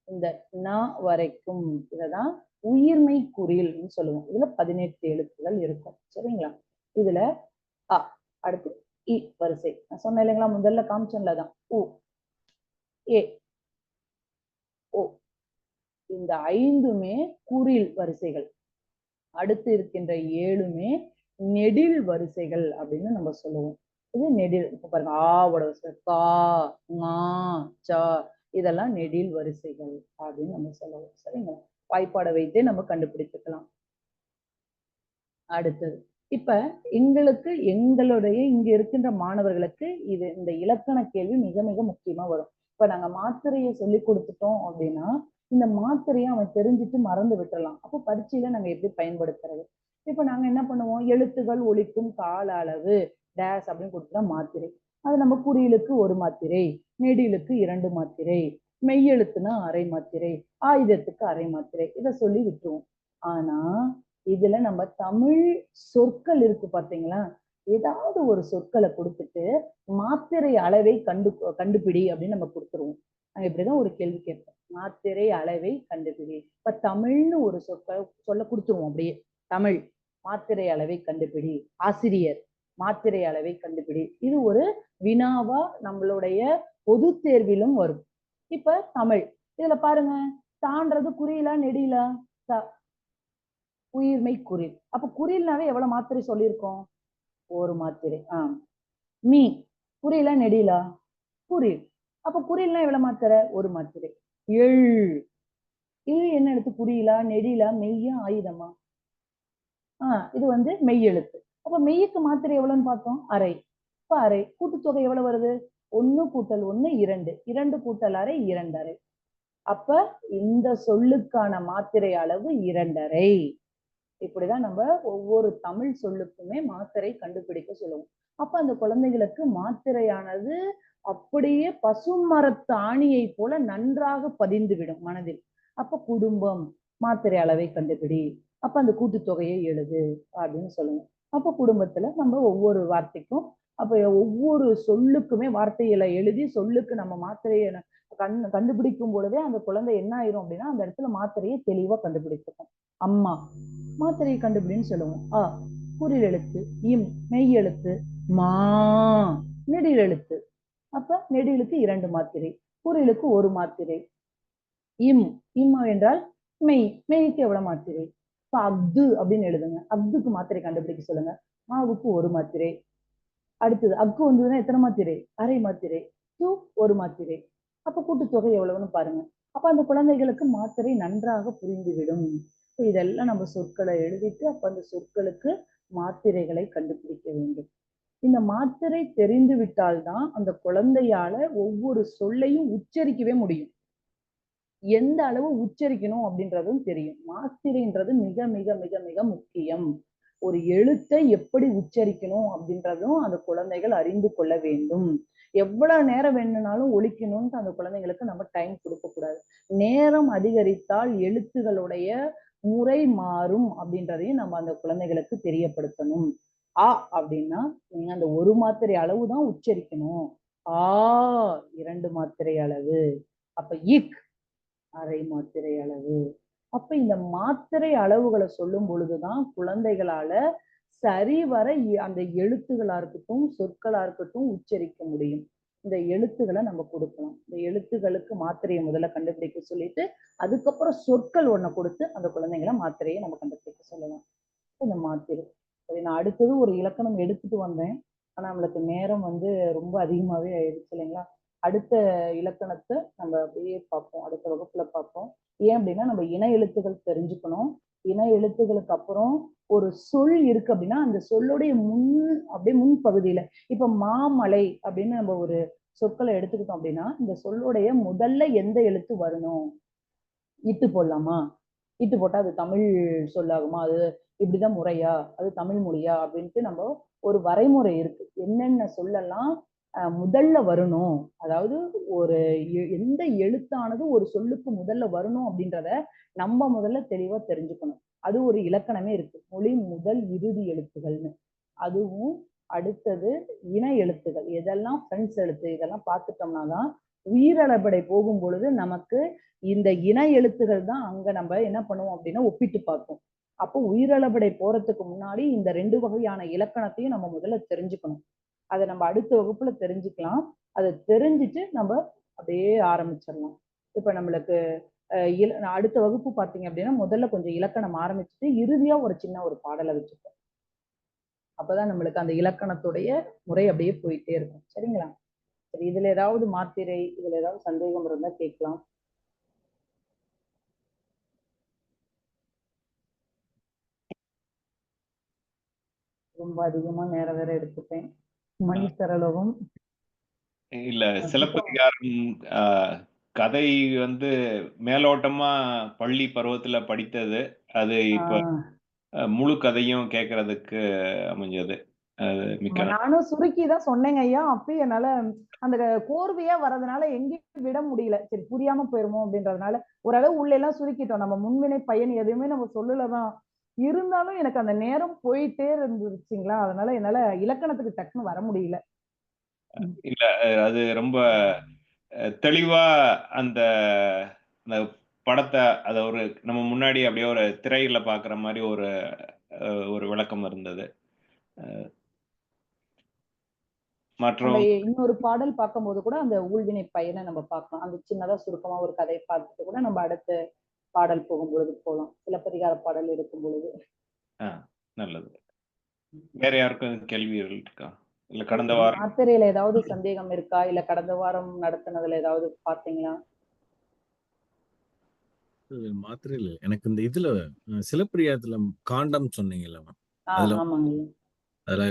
இந்த ந வரைக்கும் இததான் உயிர்மை குறில்னு சொல்லுவோம். இதுல 18 எழுத்துகள் இருக்கும். சரிங்களா? இதுல அ, அடுத்து இ வரிசை. நான் சொன்னேன் இல்லைங்களா? முதல்ல காமிச்சன்லதான் உ ஏ ஓ, இந்த 5மே குறில் வரிசைகள். அடுத்து இருக்கின்ற 7மே நெடில் வரிசைகள் அப்படின்னு நம்ம சொல்லுவோம். இது நெடில். இப்ப பாருங்க ஆவோட வரிசை கா ஙா சா, இதெல்லாம் நெடில் வரிசைகள் அப்படின்னு நம்ம சொல்லுவோம். சரிங்களா? வாய்ப்பாடை வைத்தே நம்ம கண்டுபிடித்துக்கலாம். அடுத்தது இப்ப எங்களுடைய இங்க இருக்கின்ற மாணவர்களுக்கு இது இந்த இலக்கண கேள்வி மிக மிக முக்கியமா வரும். இப்ப நாங்க மாத்திரையை சொல்லி கொடுத்துட்டோம் அப்படின்னா இந்த மாத்திரையை அவன் தெரிஞ்சுட்டு மறந்து விட்டுறலாம். அப்போ பரீட்சையில நாங்க எப்படி பயன்படுத்துறது? இப்ப நாங்க என்ன பண்ணுவோம்? எழுத்துகள் ஒலிக்கும் கால அளவு டேஸ் அப்படின்னு கொடுத்துட்டா மாத்திரை. அது நம்ம குறியிலுக்கு ஒரு மாத்திரை, நெடிலுக்கு 2 மாத்திரை, மெய்யெழுத்துனா அரை மாத்திரை, ஆயுதத்துக்கு அரை மாத்திரை, இதை சொல்லி விட்டுருவோம். ஆனா இதுல நம்ம தமிழ் சொற்கள் இருக்கு பாத்தீங்களா? ஏதாவது ஒரு சொற்களை கொடுத்துட்டு மாத்திரை அளவை கண்டுபிடி அப்படின்னு நம்ம கொடுத்துருவோம். நாங்க இப்படிதான் ஒரு கேள்வி கேட்போம். மாத்திரை அளவை கண்டுபிடி. இப்ப தமிழ்னு ஒரு சொல்ல கொடுத்துருவோம். அப்படியே தமிழ் மாத்திரை அளவை கண்டுபிடி, ஆசிரியர் மாத்திரை அளவை கண்டுபிடி. இது ஒரு வினாவா நம்மளுடைய பொது தேர்விலும் வரும். இப்ப தமிழ் இதுல பாருங்க, தான்றது குறியிலா நெடிலா? உயிர்மை குறில். அப்ப குறில்னாவே எவ்வளவு மாத்திரை சொல்லியிருக்கோம்? ஒரு மாத்திரை. மீ குறியிலா நெடிலா? குறில். அப்ப குறில்னா எவ்வளவு மாத்திரை? ஒரு மாத்திரை. எள் என்ன எழுத்து? குறியிலா நெடிலா மெய்யா ஆயுதமா? இது வந்து மெய் எழுத்து. அப்ப மெய்யுக்கு மாத்திரை எவ்வளவுன்னு பார்த்தோம்? அரை. இப்ப அரை கூட்டுத்தொகை எவ்வளவு வருது? 1 கூட்டல் 1 2. 2 கூட்டல் அரை 2 அரை. அப்ப இந்த சொல்லுக்கான மாத்திரை அளவு 2 அரை. இப்படிதான் நம்ம ஒவ்வொரு தமிழ் சொல்லுக்குமே மாத்திரை கண்டுபிடிக்க சொல்லுவோம். அப்ப அந்த குழந்தைகளுக்கு மாத்திரையானது அப்படியே பசுமரத்து ஆணியை போல நன்றாக பதிந்து விடும் மனதில். அப்ப குடும்பம் மாத்திரை அளவை கண்டுபிடி, அப்ப அந்த கூட்டுத்தொகையை எழுது அப்படின்னு சொல்லுவோம். அப்ப குடும்பத்துல நம்ம ஒவ்வொரு வார்த்தைக்கும், அப்ப ஒவ்வொரு சொல்லுக்குமே வார்த்தைகளை எழுதி சொல்லுக்கு நம்ம மாத்திரையை கண்டுபிடிக்கும் பொழுதே அந்த குழந்தை என்ன ஆயிரும் அப்படின்னா அந்த இடத்துல மாத்திரையை தெளிவா கண்டுபிடிச்சிருக்கும். அம்மா மாத்திரையை கண்டுபிடின்னு சொல்லுவோம். குறில் எழுத்து. இம் மெய் எழுத்து. மா நெடில் எழுத்து. அப்ப நெடிலுக்கு 2 மாத்திரை, குறிலுக்கு 1 மாத்திரை. இம் என்றால் மெய், மெய்க்கு எவ்வளவு மாத்திரை? இப்ப அப்து அப்படின்னு எழுதுங்க. அப்துக்கு மாத்திரை கண்டுபிடிக்க சொல்லுங்க. ஆவுக்கு 1 மாத்திரை. அடுத்தது அக்கு வந்ததுன்னா எத்தனை மாத்திரை? அரை மாத்திரை. து 1 மாத்திரை. அப்ப கூட்டுத்தொகை எவ்வளவுன்னு பாருங்க. அப்ப அந்த குழந்தைகளுக்கு மாத்திரை நன்றாக புரிந்துவிடும். இதெல்லாம் நம்ம சொற்களை எழுதிட்டு அப்ப அந்த சொற்களுக்கு மாத்திரைகளை கண்டுபிடிக்க வேண்டும். இந்த மாத்திரை தெரிந்து விட்டால்தான் அந்த குழந்தையால ஒவ்வொரு சொல்லையும் உச்சரிக்கவே முடியும். எந்த அளவு உச்சரிக்கணும் அப்படின்றதும் தெரியும். மாத்திரைன்றது மிக மிக மிக மிக முக்கியம். ஒரு எழுத்தை எப்படி உச்சரிக்கணும் அப்படின்றதும் அந்த குழந்தைகள் அறிந்து கொள்ள வேண்டும். எவ்வளவு நேரம் வேணும்னாலும் ஒழிக்கணும்னு அந்த குழந்தைங்களுக்கு நம்ம டைம் கொடுக்க கூடாது. நேரம் அதிகரித்தால் எழுத்துகளுடைய முறை மாறும் அப்படின்றதையும் நம்ம அந்த குழந்தைகளுக்கு தெரியப்படுத்தணும். அப்படின்னா நீங்க அந்த 1 மாத்திரை அளவு தான் உச்சரிக்கணும். 2 மாத்திரை அளவு. அப்ப இக் அரை மாத்திரை அளவு. அப்ப இந்த மாத்திரை அளவுகளை சொல்லும் பொழுதுதான் குழந்தைகளால சரிவர அந்த எழுத்துகளா இருக்கட்டும் சொற்களா இருக்கட்டும் உச்சரிக்க முடியும். இந்த எழுத்துக்களை நம்ம கொடுக்கலாம். இந்த எழுத்துகளுக்கு மாத்திரையை முதல்ல கண்டுபிடிக்க சொல்லிட்டு அதுக்கப்புறம் சொற்கள் ஒண்ணு கொடுத்து அந்த குழந்தைங்களை மாத்திரையை நம்ம கண்டுபிடிக்க சொல்லலாம். இந்த மாத்திரை சரி, நான் அடுத்தது ஒரு இலக்கணம் எடுத்துட்டு வந்தேன். ஆனா நம்மளுக்கு நேரம் வந்து ரொம்ப அதிகமாவே ஆயிடுச்சு இல்லைங்களா? அடுத்த இலக்கணத்தை நம்ம அப்படியே பார்ப்போம், அடுத்த வகுப்புல பார்ப்போம். ஏன் அப்படின்னா நம்ம இன எழுத்துகள் தெரிஞ்சுக்கணும். இன எழுத்துகளுக்கு அப்புறம் ஒரு சொல் இருக்கு அப்படின்னா அந்த சொல்லுடைய அப்படியே முன் பகுதியில இப்ப மாமலை அப்படின்னு நம்ம ஒரு சொற்களை எடுத்துக்கிட்டோம் அப்படின்னா இந்த சொல்லுடைய முதல்ல எந்த எழுத்து வரணும்? இட்டு போடலாமா? இட்டு போட்டா அது தமிழ் சொல்லாகுமா? அது இப்படிதான் முறையா? அது தமிழ் மொழியா? அப்படின்ட்டு நம்ம ஒரு வரைமுறை இருக்கு. என்னென்ன சொல்லலாம் முதல்ல வரணும், அதாவது ஒரு எந்த எழுத்தானது ஒரு சொல்லுக்கு முதல்ல வரணும் அப்படின்றத நம்ம முதல்ல தெளிவா தெரிஞ்சுக்கணும். அது ஒரு இலக்கணமே இருக்கு, மொழி முதல் இறுதி எழுத்துகள்னு. அதுவும் அடுத்தது இன எழுத்துகள், எதெல்லாம் ஃப்ரெண்ட்ஸ் எழுத்து இதெல்லாம் பார்த்துட்டோம்னா தான் உயிரளபடை போகும் பொழுது நமக்கு இந்த இன எழுத்துகள் தான் அங்க நம்ம என்ன பண்ணுவோம் அப்படின்னா ஒப்பிட்டு பார்ப்போம். அப்போ உயிரளபடை போறதுக்கு முன்னாடி இந்த 2 வகையான இலக்கணத்தையும் நம்ம முதல்ல தெரிஞ்சுக்கணும். அதை நம்ம அடுத்த வகுப்புல தெரிஞ்சுக்கலாம். அதை தெரிஞ்சுட்டு நம்ம அப்படியே ஆரம்பிச்சிடலாம். இப்ப நம்மளுக்கு அடுத்த வகுப்பு பார்த்தீங்க அப்படின்னா முதல்ல கொஞ்சம் இலக்கணம் ஆரம்பிச்சுட்டு இறுதியா ஒரு சின்ன ஒரு பாடலை வச்சுப்போம். அப்பதான் நம்மளுக்கு அந்த இலக்கணத்துடைய முறை அப்படியே போயிட்டே இருக்கும். சரிங்களா? சரி, இதுல ஏதாவது மாத்திரை, இதுல ஏதாவது சந்தேகம் இருந்தா கேட்கலாம். ரொம்ப அதிகமா நேரம் வேற எடுத்துப்பேன். மணி தரலவும் இல்ல, சிலப்பதிகாரம் கதை வந்து மேலோட்டமா பள்ளி பருவத்துல படித்தது. அது இப்ப முழு கதையும் கேட்கறதுக்கு அமைஞ்சது. நானும் சுருக்கிதான் சொன்னேங்க ஐயா. அப்பயும் என்னால அந்த கோர்வையா வர்றதுனால எங்கேயும் விட முடியல. சரி, புரியாம போயிருமோ அப்படின்றதுனால ஓரளவு உள்ள எல்லாம் சுருக்கிட்டோம். நம்ம முன்வினை பயன் எதுவுமே நம்ம சொல்லலதான். இருந்தாலும் எனக்கு அந்த நேரம் போயிட்டே இருந்துச்சுங்களா, அதனால என்னால இலக்கணத்துக்கு டக்குன்னு வர முடியல. இல்ல, அது ரொம்ப தெளிவா அந்த அந்த படத்தை அதை ஒரு நம்ம முன்னாடி அப்படியே ஒரு திரையில பாக்குற மாதிரி ஒரு விளக்கம் இருந்தது. நம்ம மற்றவங்க இன்னொரு பாடல் பார்க்கும்போது கூட அந்த ஊழ்வினை பயனை நம்ம பார்க்கலாம். அந்த சின்னதா சுருக்கமா ஒரு கதையை பார்த்துட்டு கூட நம்ம அடுத்த பாடல் போகும்பொழுது போகலாம். சிலப்பதிகார பாடல் எடுக்கும் பொழுது. நல்லது. வேற யாருக்கும் கேள்விகள் இருக்கா? இல்ல கடந்த வாரம் மாத்திரையில ஏதாவது சந்தேகம் இருக்கா? இல்ல கடந்த வாரம் நடத்தினதுல ஏதாவது பார்த்தீங்களா? மாத்திரையில எனக்கு இந்த இதுல சிலப்பதிகாரத்துல காண்டம் சொன்னீங்கல்ல, அதுல ஆமாங்க. அதுல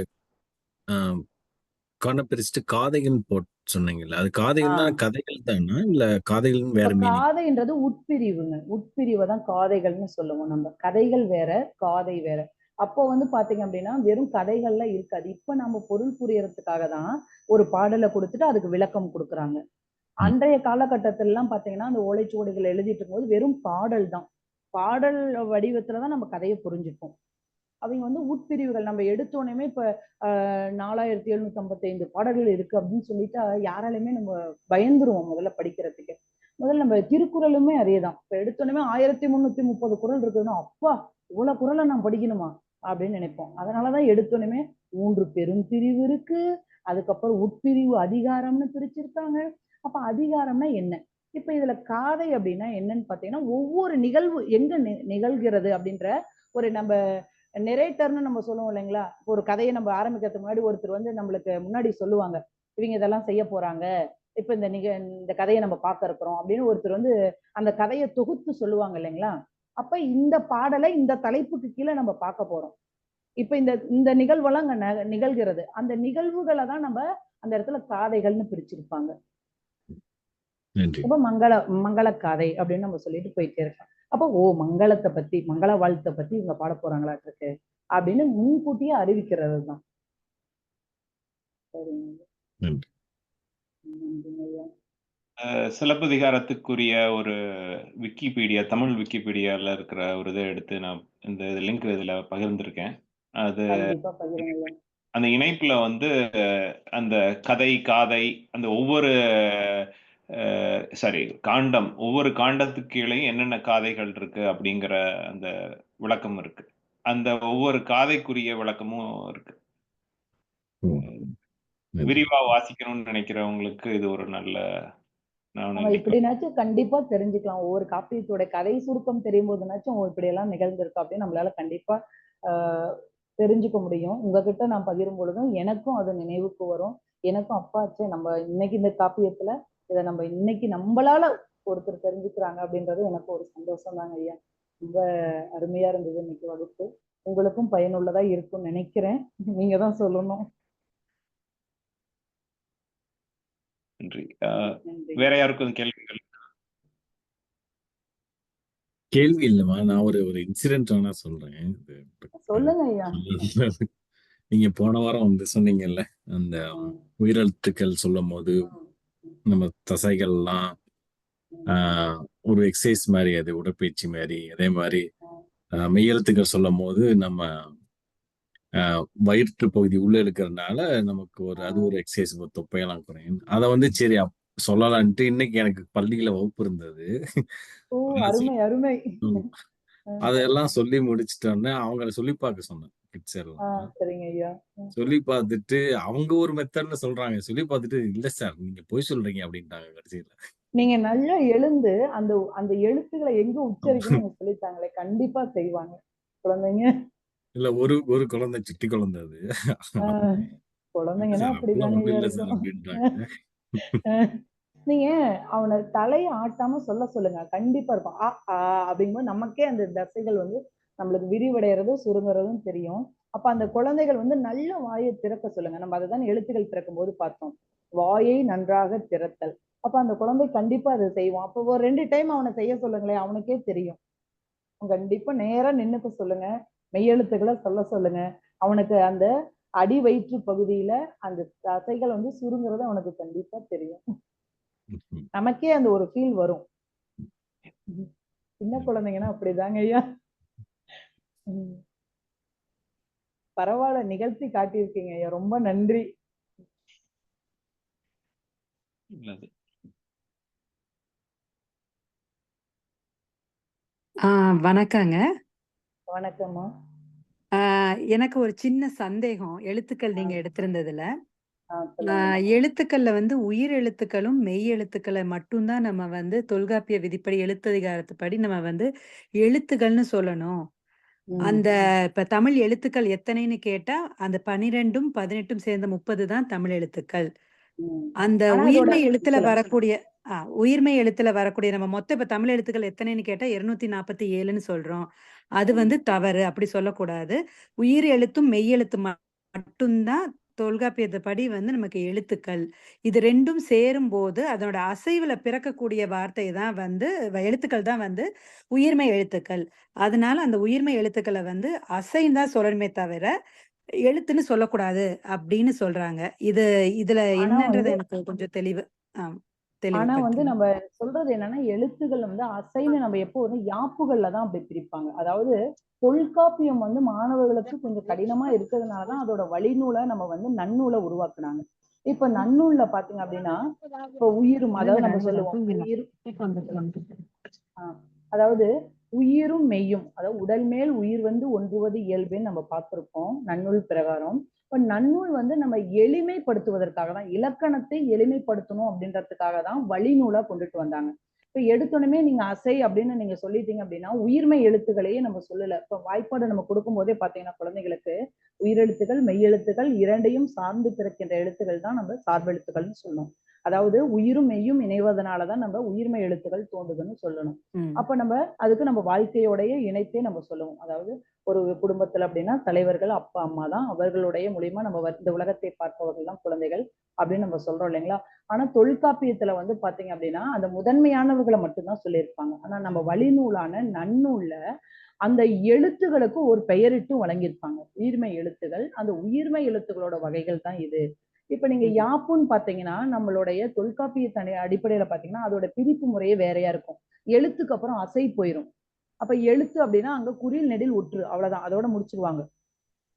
காண்டம் பிரிச்சுட்டு காதைகள் போட்டு சொன்னீங்கல்ல, அது காதைகள் தான் கதைகள் தானா இல்ல காதைகள் வேற மீனிங்? காதைன்றது உட்பிரிவுங்க. உட்பிரிவை தான் காதைகள்னு சொல்லுவோம் நம்ம. கதைகள் வேற, காதை வேற. அப்போ வந்து பாத்தீங்க அப்படின்னா வெறும் கதைகள்ல இருக்காது. இப்ப நம்ம பொருள் புரியறதுக்காக தான் ஒரு பாடலை கொடுத்துட்டு அதுக்கு விளக்கம் கொடுக்குறாங்க. அன்றைய காலகட்டத்தில எல்லாம் பாத்தீங்கன்னா அந்த ஓலைச்சுவடிகள் எழுதிட்டு இருக்கும்போது வெறும் பாடல் தான். பாடல் வடிவத்துலதான் நம்ம கதையை புரிஞ்சுப்போம். அவங்க வந்து உட்பிரிவுகள் நம்ம எடுத்தோடனே இப்ப 4755 பாடல்கள் இருக்கு அப்படின்னு சொல்லிட்டா யாராலையுமே நம்ம பயந்துருவோம் முதல்ல படிக்கிறதுக்கு. முதல்ல நம்ம திருக்குறளுமே அதேதான். இப்ப எடுத்தோடனே 1330 குறள் இருக்குதுன்னா அப்பா இவ்வளவு குறளை நான் படிக்கணுமா அப்படின்னு நினைப்போம். அதனாலதான் எடுத்தோடனே 3 பெரும் பிரிவு இருக்கு. அதுக்கப்புறம் உட்பிரிவு அதிகாரம்னு பிரிச்சிருக்காங்க. அப்ப அதிகாரம்னா என்ன? இப்ப இதுல காதை அப்படின்னா என்னன்னு பாத்தீங்கன்னா ஒவ்வொரு நிகழ்வு எங்க நிகழ்கிறது அப்படின்ற ஒரு நம்ம நெரேட்டர்னு நம்ம சொல்லுவோம் இல்லைங்களா? ஒரு கதையை நம்ம ஆரம்பிக்கிறதுக்கு முன்னாடி ஒருத்தர் வந்து நம்மளுக்கு முன்னாடி சொல்லுவாங்க, இவங்க இதெல்லாம் செய்ய போறாங்க, இப்ப இந்த கதையை நம்ம பார்க்க இருக்கிறோம் அப்படின்னு ஒருத்தர் வந்து அந்த கதையை தொகுத்து சொல்லுவாங்க இல்லைங்களா? அப்ப இந்த பாடலை இந்த தலைப்புக்கு கீழே நம்ம பார்க்க போறோம். இப்ப இந்த இந்த நிகழ்வெல்லாம் அங்க நிகழ்கிறது. அந்த நிகழ்வுகளை தான் நம்ம அந்த இடத்துல காதைகள்னு பிரிச்சிருப்பாங்க. இப்ப மங்கள காதை அப்படின்னு நம்ம சொல்லிட்டு போயிட்டே இருக்கோம். அப்போ மங்களத்தை பத்தி மங்கள வாழ்த்தை பத்தி இவங்க பாட போறாங்களாட்டு அப்படின்னு முன்கூட்டியே அறிவிக்கிறது தான். சிலப்பதிகாரத்துக்குரிய ஒரு விக்கிபீடியா, தமிழ் விக்கிபீடியால இருக்கிற ஒரு இதை எடுத்து நான் இந்த லிங்க் இதுல பகிர்ந்திருக்கேன். அது அந்த இணைப்புல வந்து அந்த கதை காதை அந்த ஒவ்வொரு காண்டம் ஒவ்வொரு காண்டத்துக்கு கீழே என்னென்ன காதைகள் இருக்கு அப்படிங்கிற அந்த விளக்கம் இருக்கு. அந்த ஒவ்வொரு காதைக்குரிய விளக்கமும் இருக்கு. விரிவா வாசிக்கணும்னு நினைக்கிறவங்களுக்கு இது ஒரு நல்ல இப்படினாச்சும் கண்டிப்பா தெரிஞ்சுக்கலாம். ஒவ்வொரு காப்பியத்தோட கதை சுருக்கம் தெரியும் போதுனாச்சும் இப்படி எல்லாம் நிகழ்ந்திருக்கு அப்படின்னு நம்மளால கண்டிப்பா தெரிஞ்சுக்க முடியும். உங்ககிட்ட நான் பகிரும் பொழுதும் எனக்கும் அது நினைவுக்கு வரும். எனக்கும் அப்பாச்சே நம்ம இன்னைக்கு இந்த காப்பியத்துல இதை நம்ம இன்னைக்கு நம்மளால ஒருத்தர் தெரிஞ்சுக்கிறாங்க அப்படின்றது எனக்கு ஒரு சந்தோஷம் தாங்க ஐயா. ரொம்ப அருமையா இருந்தது இன்னைக்கு வகுப்பு. உங்களுக்கும் பயனுள்ளதா இருக்கும்னு நினைக்கிறேன். நீங்க தான் சொல்லணும். நன்றி. வேற யாருக்கும் கேள்விகள்? கேள்வி இல்லைம்மா, நான் ஒரு இன்சிடென்ட் வேணா சொல்றேன். சொல்லுங்க ஐயா. நீங்க போன வாரம் வந்து சொன்னீங்கல்ல, அந்த உயிரெழுத்துக்கள் சொல்லும் போது நம்ம தசைகள்லாம் ஒரு எக்ஸசைஸ் மாதிரி, அது உடற்பயிற்சி மாதிரி. அதே மாதிரி மெய்யெழுத்துக்கள் சொல்லும் போது நம்ம வயிற்று பகுதி உள்ள இருக்கிறதுனால நமக்கு அது ஒரு எக்ஸசைஸ், தொப்பையெல்லாம் குறையும். அதை வந்து சரி சொல்லலான்ட்டு இன்னைக்கு எனக்கு பள்ளியில வகுப்பு இருந்தது. அதெல்லாம் சொல்லி முடிச்சிட்டோன்னே அவங்கள சொல்லி பார்க்க சொன்னேன். கிட்ஸ் எல்லாம் சொல்லி பார்த்துட்டு அவங்க ஒரு மெத்தட்ல சொல்றாங்க. சொல்லி பார்த்துட்டு இல்ல சார் நீங்க போய் சொல்றீங்க அப்படின்ட்டாங்க கடைசியில. நீங்க நல்லா எழுந்து அந்த அந்த எழுத்துக்களை எங்க உச்சரிக்கணும்னு சொல்லிட்டாங்களே, கண்டிப்பா செய்வாங்க குழந்தைங்க. இல்ல ஒரு குழந்தை, சிட்டி குழந்தை அது. குழந்தைங்கன்னா அப்படிதாங்க இருக்கும். நீங்க அவனை தலையை ஆட்டாம சொல்லுங்க, கண்டிப்பா இருக்கும். அப்படிங்கும்போது நமக்கே அந்த தசைகள் வந்து நம்மளுக்கு விரிவடைறதும் சுருங்குறதும் தெரியும். அப்ப அந்த குழந்தைகள் வந்து நல்ல வாயை திறக்க சொல்லுங்க. நம்ம அதுதான் எழுத்துக்கள் திறக்கும் போது பார்த்தோம், வாயை நன்றாக திறத்தல். அப்ப அந்த குழந்தை கண்டிப்பா அதை செய்வான். அப்போ ஒரு 2 டைம் அவனை செய்ய சொல்லுங்களேன், அவனுக்கே தெரியும். கண்டிப்பா நேரா நின்னுக்க சொல்லுங்க, மெய்யெழுத்துக்களை சொல்லுங்க. அவனுக்கு அந்த அடி வயிற்று பகுதியில அந்த தசைகள் வந்து சுருங்குறது அவனுக்கு கண்டிப்பா தெரியும். நமக்கே அந்த ஒரு ஃபீல் வரும். சின்ன குழந்தைங்கன்னா அப்படிதாங்க ஐயா. பரவாயில்ல, நிகழ்ச்சி காட்டியிருக்கீங்க ஐயா, ரொம்ப நன்றி. வணக்கங்க. வணக்கம்மா. எனக்கு ஒரு சின்ன சந்தேகம் எழுத்துக்கள் நீங்க எடுத்திருந்ததுல. எழுத்துக்கள்ல உயிர் எழுத்துக்களும் மெய் எழுத்துக்களை மட்டும்தான் நம்ம தொல்காப்பிய விதிப்படி எழுத்ததிகாரத்துப்படி நம்ம எழுத்துக்கள்னு சொல்லணும். அந்த இப்ப தமிழ் எழுத்துக்கள் எத்தனைன்னு கேட்டா அந்த 12ம் 18ம் சேர்ந்த 30 தான் தமிழ் எழுத்துக்கள். அந்த உயிர்மை எழுத்துல வரக்கூடிய உயிர்மை எழுத்துல வரக்கூடிய நம்ம மொத்த இப்ப தமிழ் எழுத்துக்கள் எத்தனைன்னு கேட்டா 247ன்னு சொல்றோம். அது தவறு. அப்படி சொல்லக்கூடாது. உயிர் எழுத்தும் மெய் எழுத்து மட்டும்தான் தொல்காப்பியத்துப்படி நமக்கு எழுத்துக்கள். இது 2ம் சேரும்போது அதனோட அசைவுல பிறக்கக்கூடிய வார்த்தை தான் எழுத்துக்கள் தான் உயிர்மை எழுத்துக்கள். அதனால அந்த உயிர்மை எழுத்துக்களை அசைன்னு தான் சொல்லணுமே தவிர எழுத்துன்னு சொல்லக்கூடாது அப்படின்னு சொல்றாங்க. இதுல என்னன்றது எனக்கு கொஞ்சம் தெளிவு. ஆனா நம்ம சொல்றது என்னன்னா, எழுத்துக்கள் அசைன்னு நம்ம எப்போ யாப்புகள்ல தான் அப்படி பிரிப்பாங்க. அதாவது தொல்காப்பியம் மாணவர்களுக்கு கொஞ்சம் கடினமா இருக்கிறதுனாலதான் அதோட வழிநூலை நம்ம நன்னூலை உருவாக்குனாங்க. இப்ப நன்னூல்ல பாத்தீங்க அப்படின்னா, இப்ப உயிரும், அதாவது நம்ம சொல்லுவோம் அதாவது உயிரும் மெய்யும், அதாவது உடல் மேல் உயிர் ஒன்றுவது இயல்புன்னு நம்ம பார்த்திருக்கோம் நன்னூல் பிரகாரம். இப்ப நன்னூல் நம்ம எளிமைப்படுத்துவதற்காக தான், இலக்கணத்தை எளிமைப்படுத்தணும் அப்படின்றதுக்காக தான் வழிநூலா கொண்டுட்டு வந்தாங்க. இப்ப எடுத்தோடனே நீங்க அசை அப்படின்னு நீங்க சொல்லிட்டீங்க அப்படின்னா உயிர்மை எழுத்துக்களையே நம்ம சொல்லல. இப்ப வாய்ப்பாடு நம்ம கொடுக்கும் போதே பாத்தீங்கன்னா குழந்தைகளுக்கு உயிரெழுத்துக்கள் மெய்யெழுத்துக்கள் இரண்டையும் சார்ந்து பிறக்கின்ற எழுத்துக்கள் தான் நம்ம சார்பெழுத்துக்கள்னு சொல்லணும். அதாவது உயிரும் மெய்யும் இணைவதனாலதான் நம்ம உயிர்மை எழுத்துக்கள் தோன்றுதுன்னு சொல்லணும். அப்ப நம்ம அதுக்கு நம்ம வாழ்க்கையோடைய இணைத்தே நம்ம சொல்லுவோம். அதாவது ஒரு குடும்பத்துல அப்படின்னா தலைவர்கள் அப்பா அம்மா தான், அவர்களுடைய மூலியமா நம்ம இந்த உலகத்தை பார்ப்பவர்கள் தான் குழந்தைகள் அப்படின்னு நம்ம சொல்றோம் இல்லைங்களா. ஆனா தொல்காப்பியத்துல பாத்தீங்க அப்படின்னா அந்த முதன்மையானவர்களை மட்டும்தான் சொல்லியிருப்பாங்க. ஆனா நம்ம வழிநூலான நன்னூல்ல அந்த எழுத்துகளுக்கு ஒரு பெயரிட்டு வழங்கியிருப்பாங்க. உயிர்மை எழுத்துகள், அந்த உயிர்மை எழுத்துகளோட வகைகள் தான் இது. இப்ப நீங்க யாப்புன்னு பாத்தீங்கன்னா நம்மளுடைய தொல்காப்பிய அடிப்படையில பாத்தீங்கன்னா அதோட பிரிப்பு முறையே வேறையா இருக்கும். எழுத்துக்கு அப்புறம் அசை போயிரும். அப்ப எழுத்து அப்படின்னா அங்க குறில் நெடில் ஒற்று, அவ்வளவுதான், அதோட முடிச்சிருவாங்க.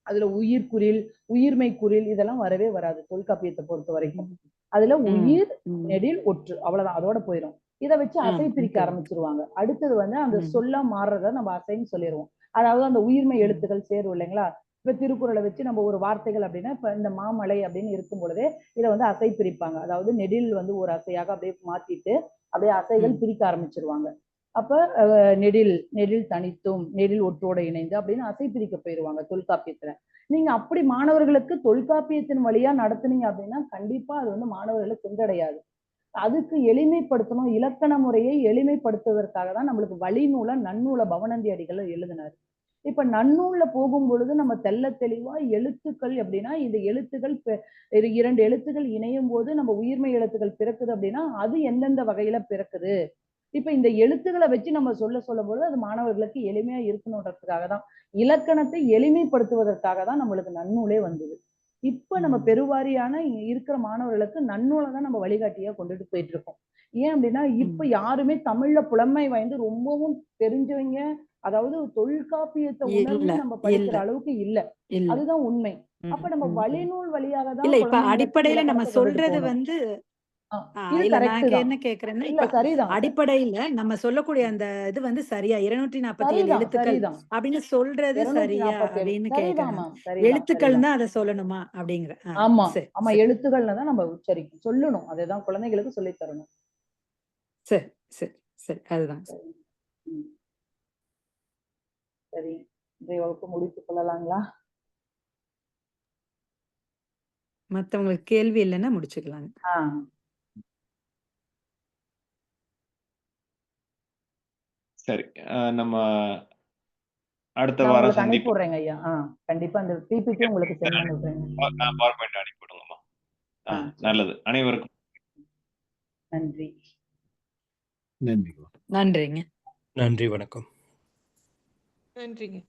அதுல உயிர் குறில் உயிர்மை குறில் இதெல்லாம் வரவே வராது தொல்காப்பியத்தை பொறுத்த வரைக்கும். அதுல உயிர் நெடில் ஒற்று, அவ்வளவுதான், அதோட போயிடும். இதை வச்சு அசை பிரிக்க ஆரம்பிச்சிருவாங்க. அடுத்தது அந்த சொல்ல மாறுறத நம்ம அசைன்னு சொல்லிடுவோம். அதாவது அந்த உயிர்மை எழுத்துக்கள் சேரும் இல்லைங்களா. இப்ப திருக்குறளை வச்சு நம்ம ஒரு வார்த்தைகள் அப்படின்னா இப்ப இந்த மாமலை அப்படின்னு இருக்கும் பொழுதே இதை அசை பிரிப்பாங்க. அதாவது நெடில் ஒரு அசையாக அப்படியே மாத்திட்டு அப்படியே அசைகள் பிரிக்க ஆரம்பிச்சிருவாங்க. அப்ப நெடில் நெடில் தனித்தும் நெடில் ஒற்றோட இணைந்து அப்படின்னு அசை பிரிக்க போயிருவாங்க தொல்காப்பியத்துல. நீங்க அப்படி மாணவர்களுக்கு தொல்காப்பியத்தின் வழியா நடத்துனீங்க அப்படின்னா கண்டிப்பா அது மாணவர்களுக்கு சென்றடையாது. அதுக்கு எளிமைப்படுத்தணும், இலக்கண முறையை எளிமைப்படுத்துவதற்காக தான் நம்மளுக்கு வழிநூலை நன்னூலை பவனந்தி அடிகள் எழுதினாரு. இப்ப நன்னூல்ல போகும் பொழுது நம்ம தெள்ள தெளிவா எழுத்துக்கள் அப்படின்னா இந்த எழுத்துக்கள் 2 எழுத்துக்கள் இணையும் போது நம்ம உயிர்மை எழுத்துக்கள் பிறக்குது அப்படின்னா அது எந்தெந்த வகையில பிறக்குது. இப்ப இந்த எழுத்துக்களை வச்சு நம்ம சொல்லும் போது அது மாணவர்களுக்கு எளிமையா இருக்கணுன்றதுக்காக தான், இலக்கணத்தை எளிமைப்படுத்துவதற்காக தான் நம்மளுக்கு நன்னூலே வந்தது. இப்ப நம்ம பெருவாரியான இருக்கிற மாணவர்களுக்கு நன்னூலை தான் நம்ம வழிகாட்டியா கொண்டுட்டு போயிட்டு இருக்கோம். ஏன் அப்படின்னா இப்ப யாருமே தமிழ்ல புலமை வாய்ந்து ரொம்பவும் தெரிஞ்சவங்க, அதாவது தொல்காப்பியத்தை உணர்ந்து நம்ம படிக்கிற அளவுக்கு இல்ல. அதுதான் உண்மை. அப்ப நம்ம வழிநூல் வழியாக தான் இல்ல. இப்ப அடிப்படையில நம்ம சொல்றது என்ன கேக்குறேன்னா, இப்ப அடிப்படையில நம்ம சொல்லக்கூடிய அந்த இது சரியா 247 எழுத்துக்கள் அப்படின்னு சொல்றது சரியா அப்படின்னு கேக்குறேன். எழுத்துக்கள் தான் அதை சொல்லணுமா அப்படிங்கிற. ஆமா ஆமா, எழுத்துக்கள்ல தான் நம்ம உச்சரிக்கணும், சொல்லணும். அதுதான் குழந்தைகளுக்கு சொல்லி தரணும். சரி சரி சரி, அதுதான் சரி. இன்றைய வகுப்பு முடித்துக் கொள்ளலாங்களா? மத்தவங்களுக்கு கேள்வி இல்லைன்னா முடிச்சுக்கலாங்க. சரி, நம்ம அடுத்த வாரம் சந்திப்போம் ஐயா. கண்டிப்பா அந்த பிபிடி உங்களுக்கு சென்ட் பண்ணி விடுறேன். நான் ஃபார்மேட் அனுப்பி விடுங்கம்மா. நல்லது. அனைவருக்கும் நன்றி. நன்றி. நன்றிங்க. நன்றி, வணக்கம். நன்றிங்க.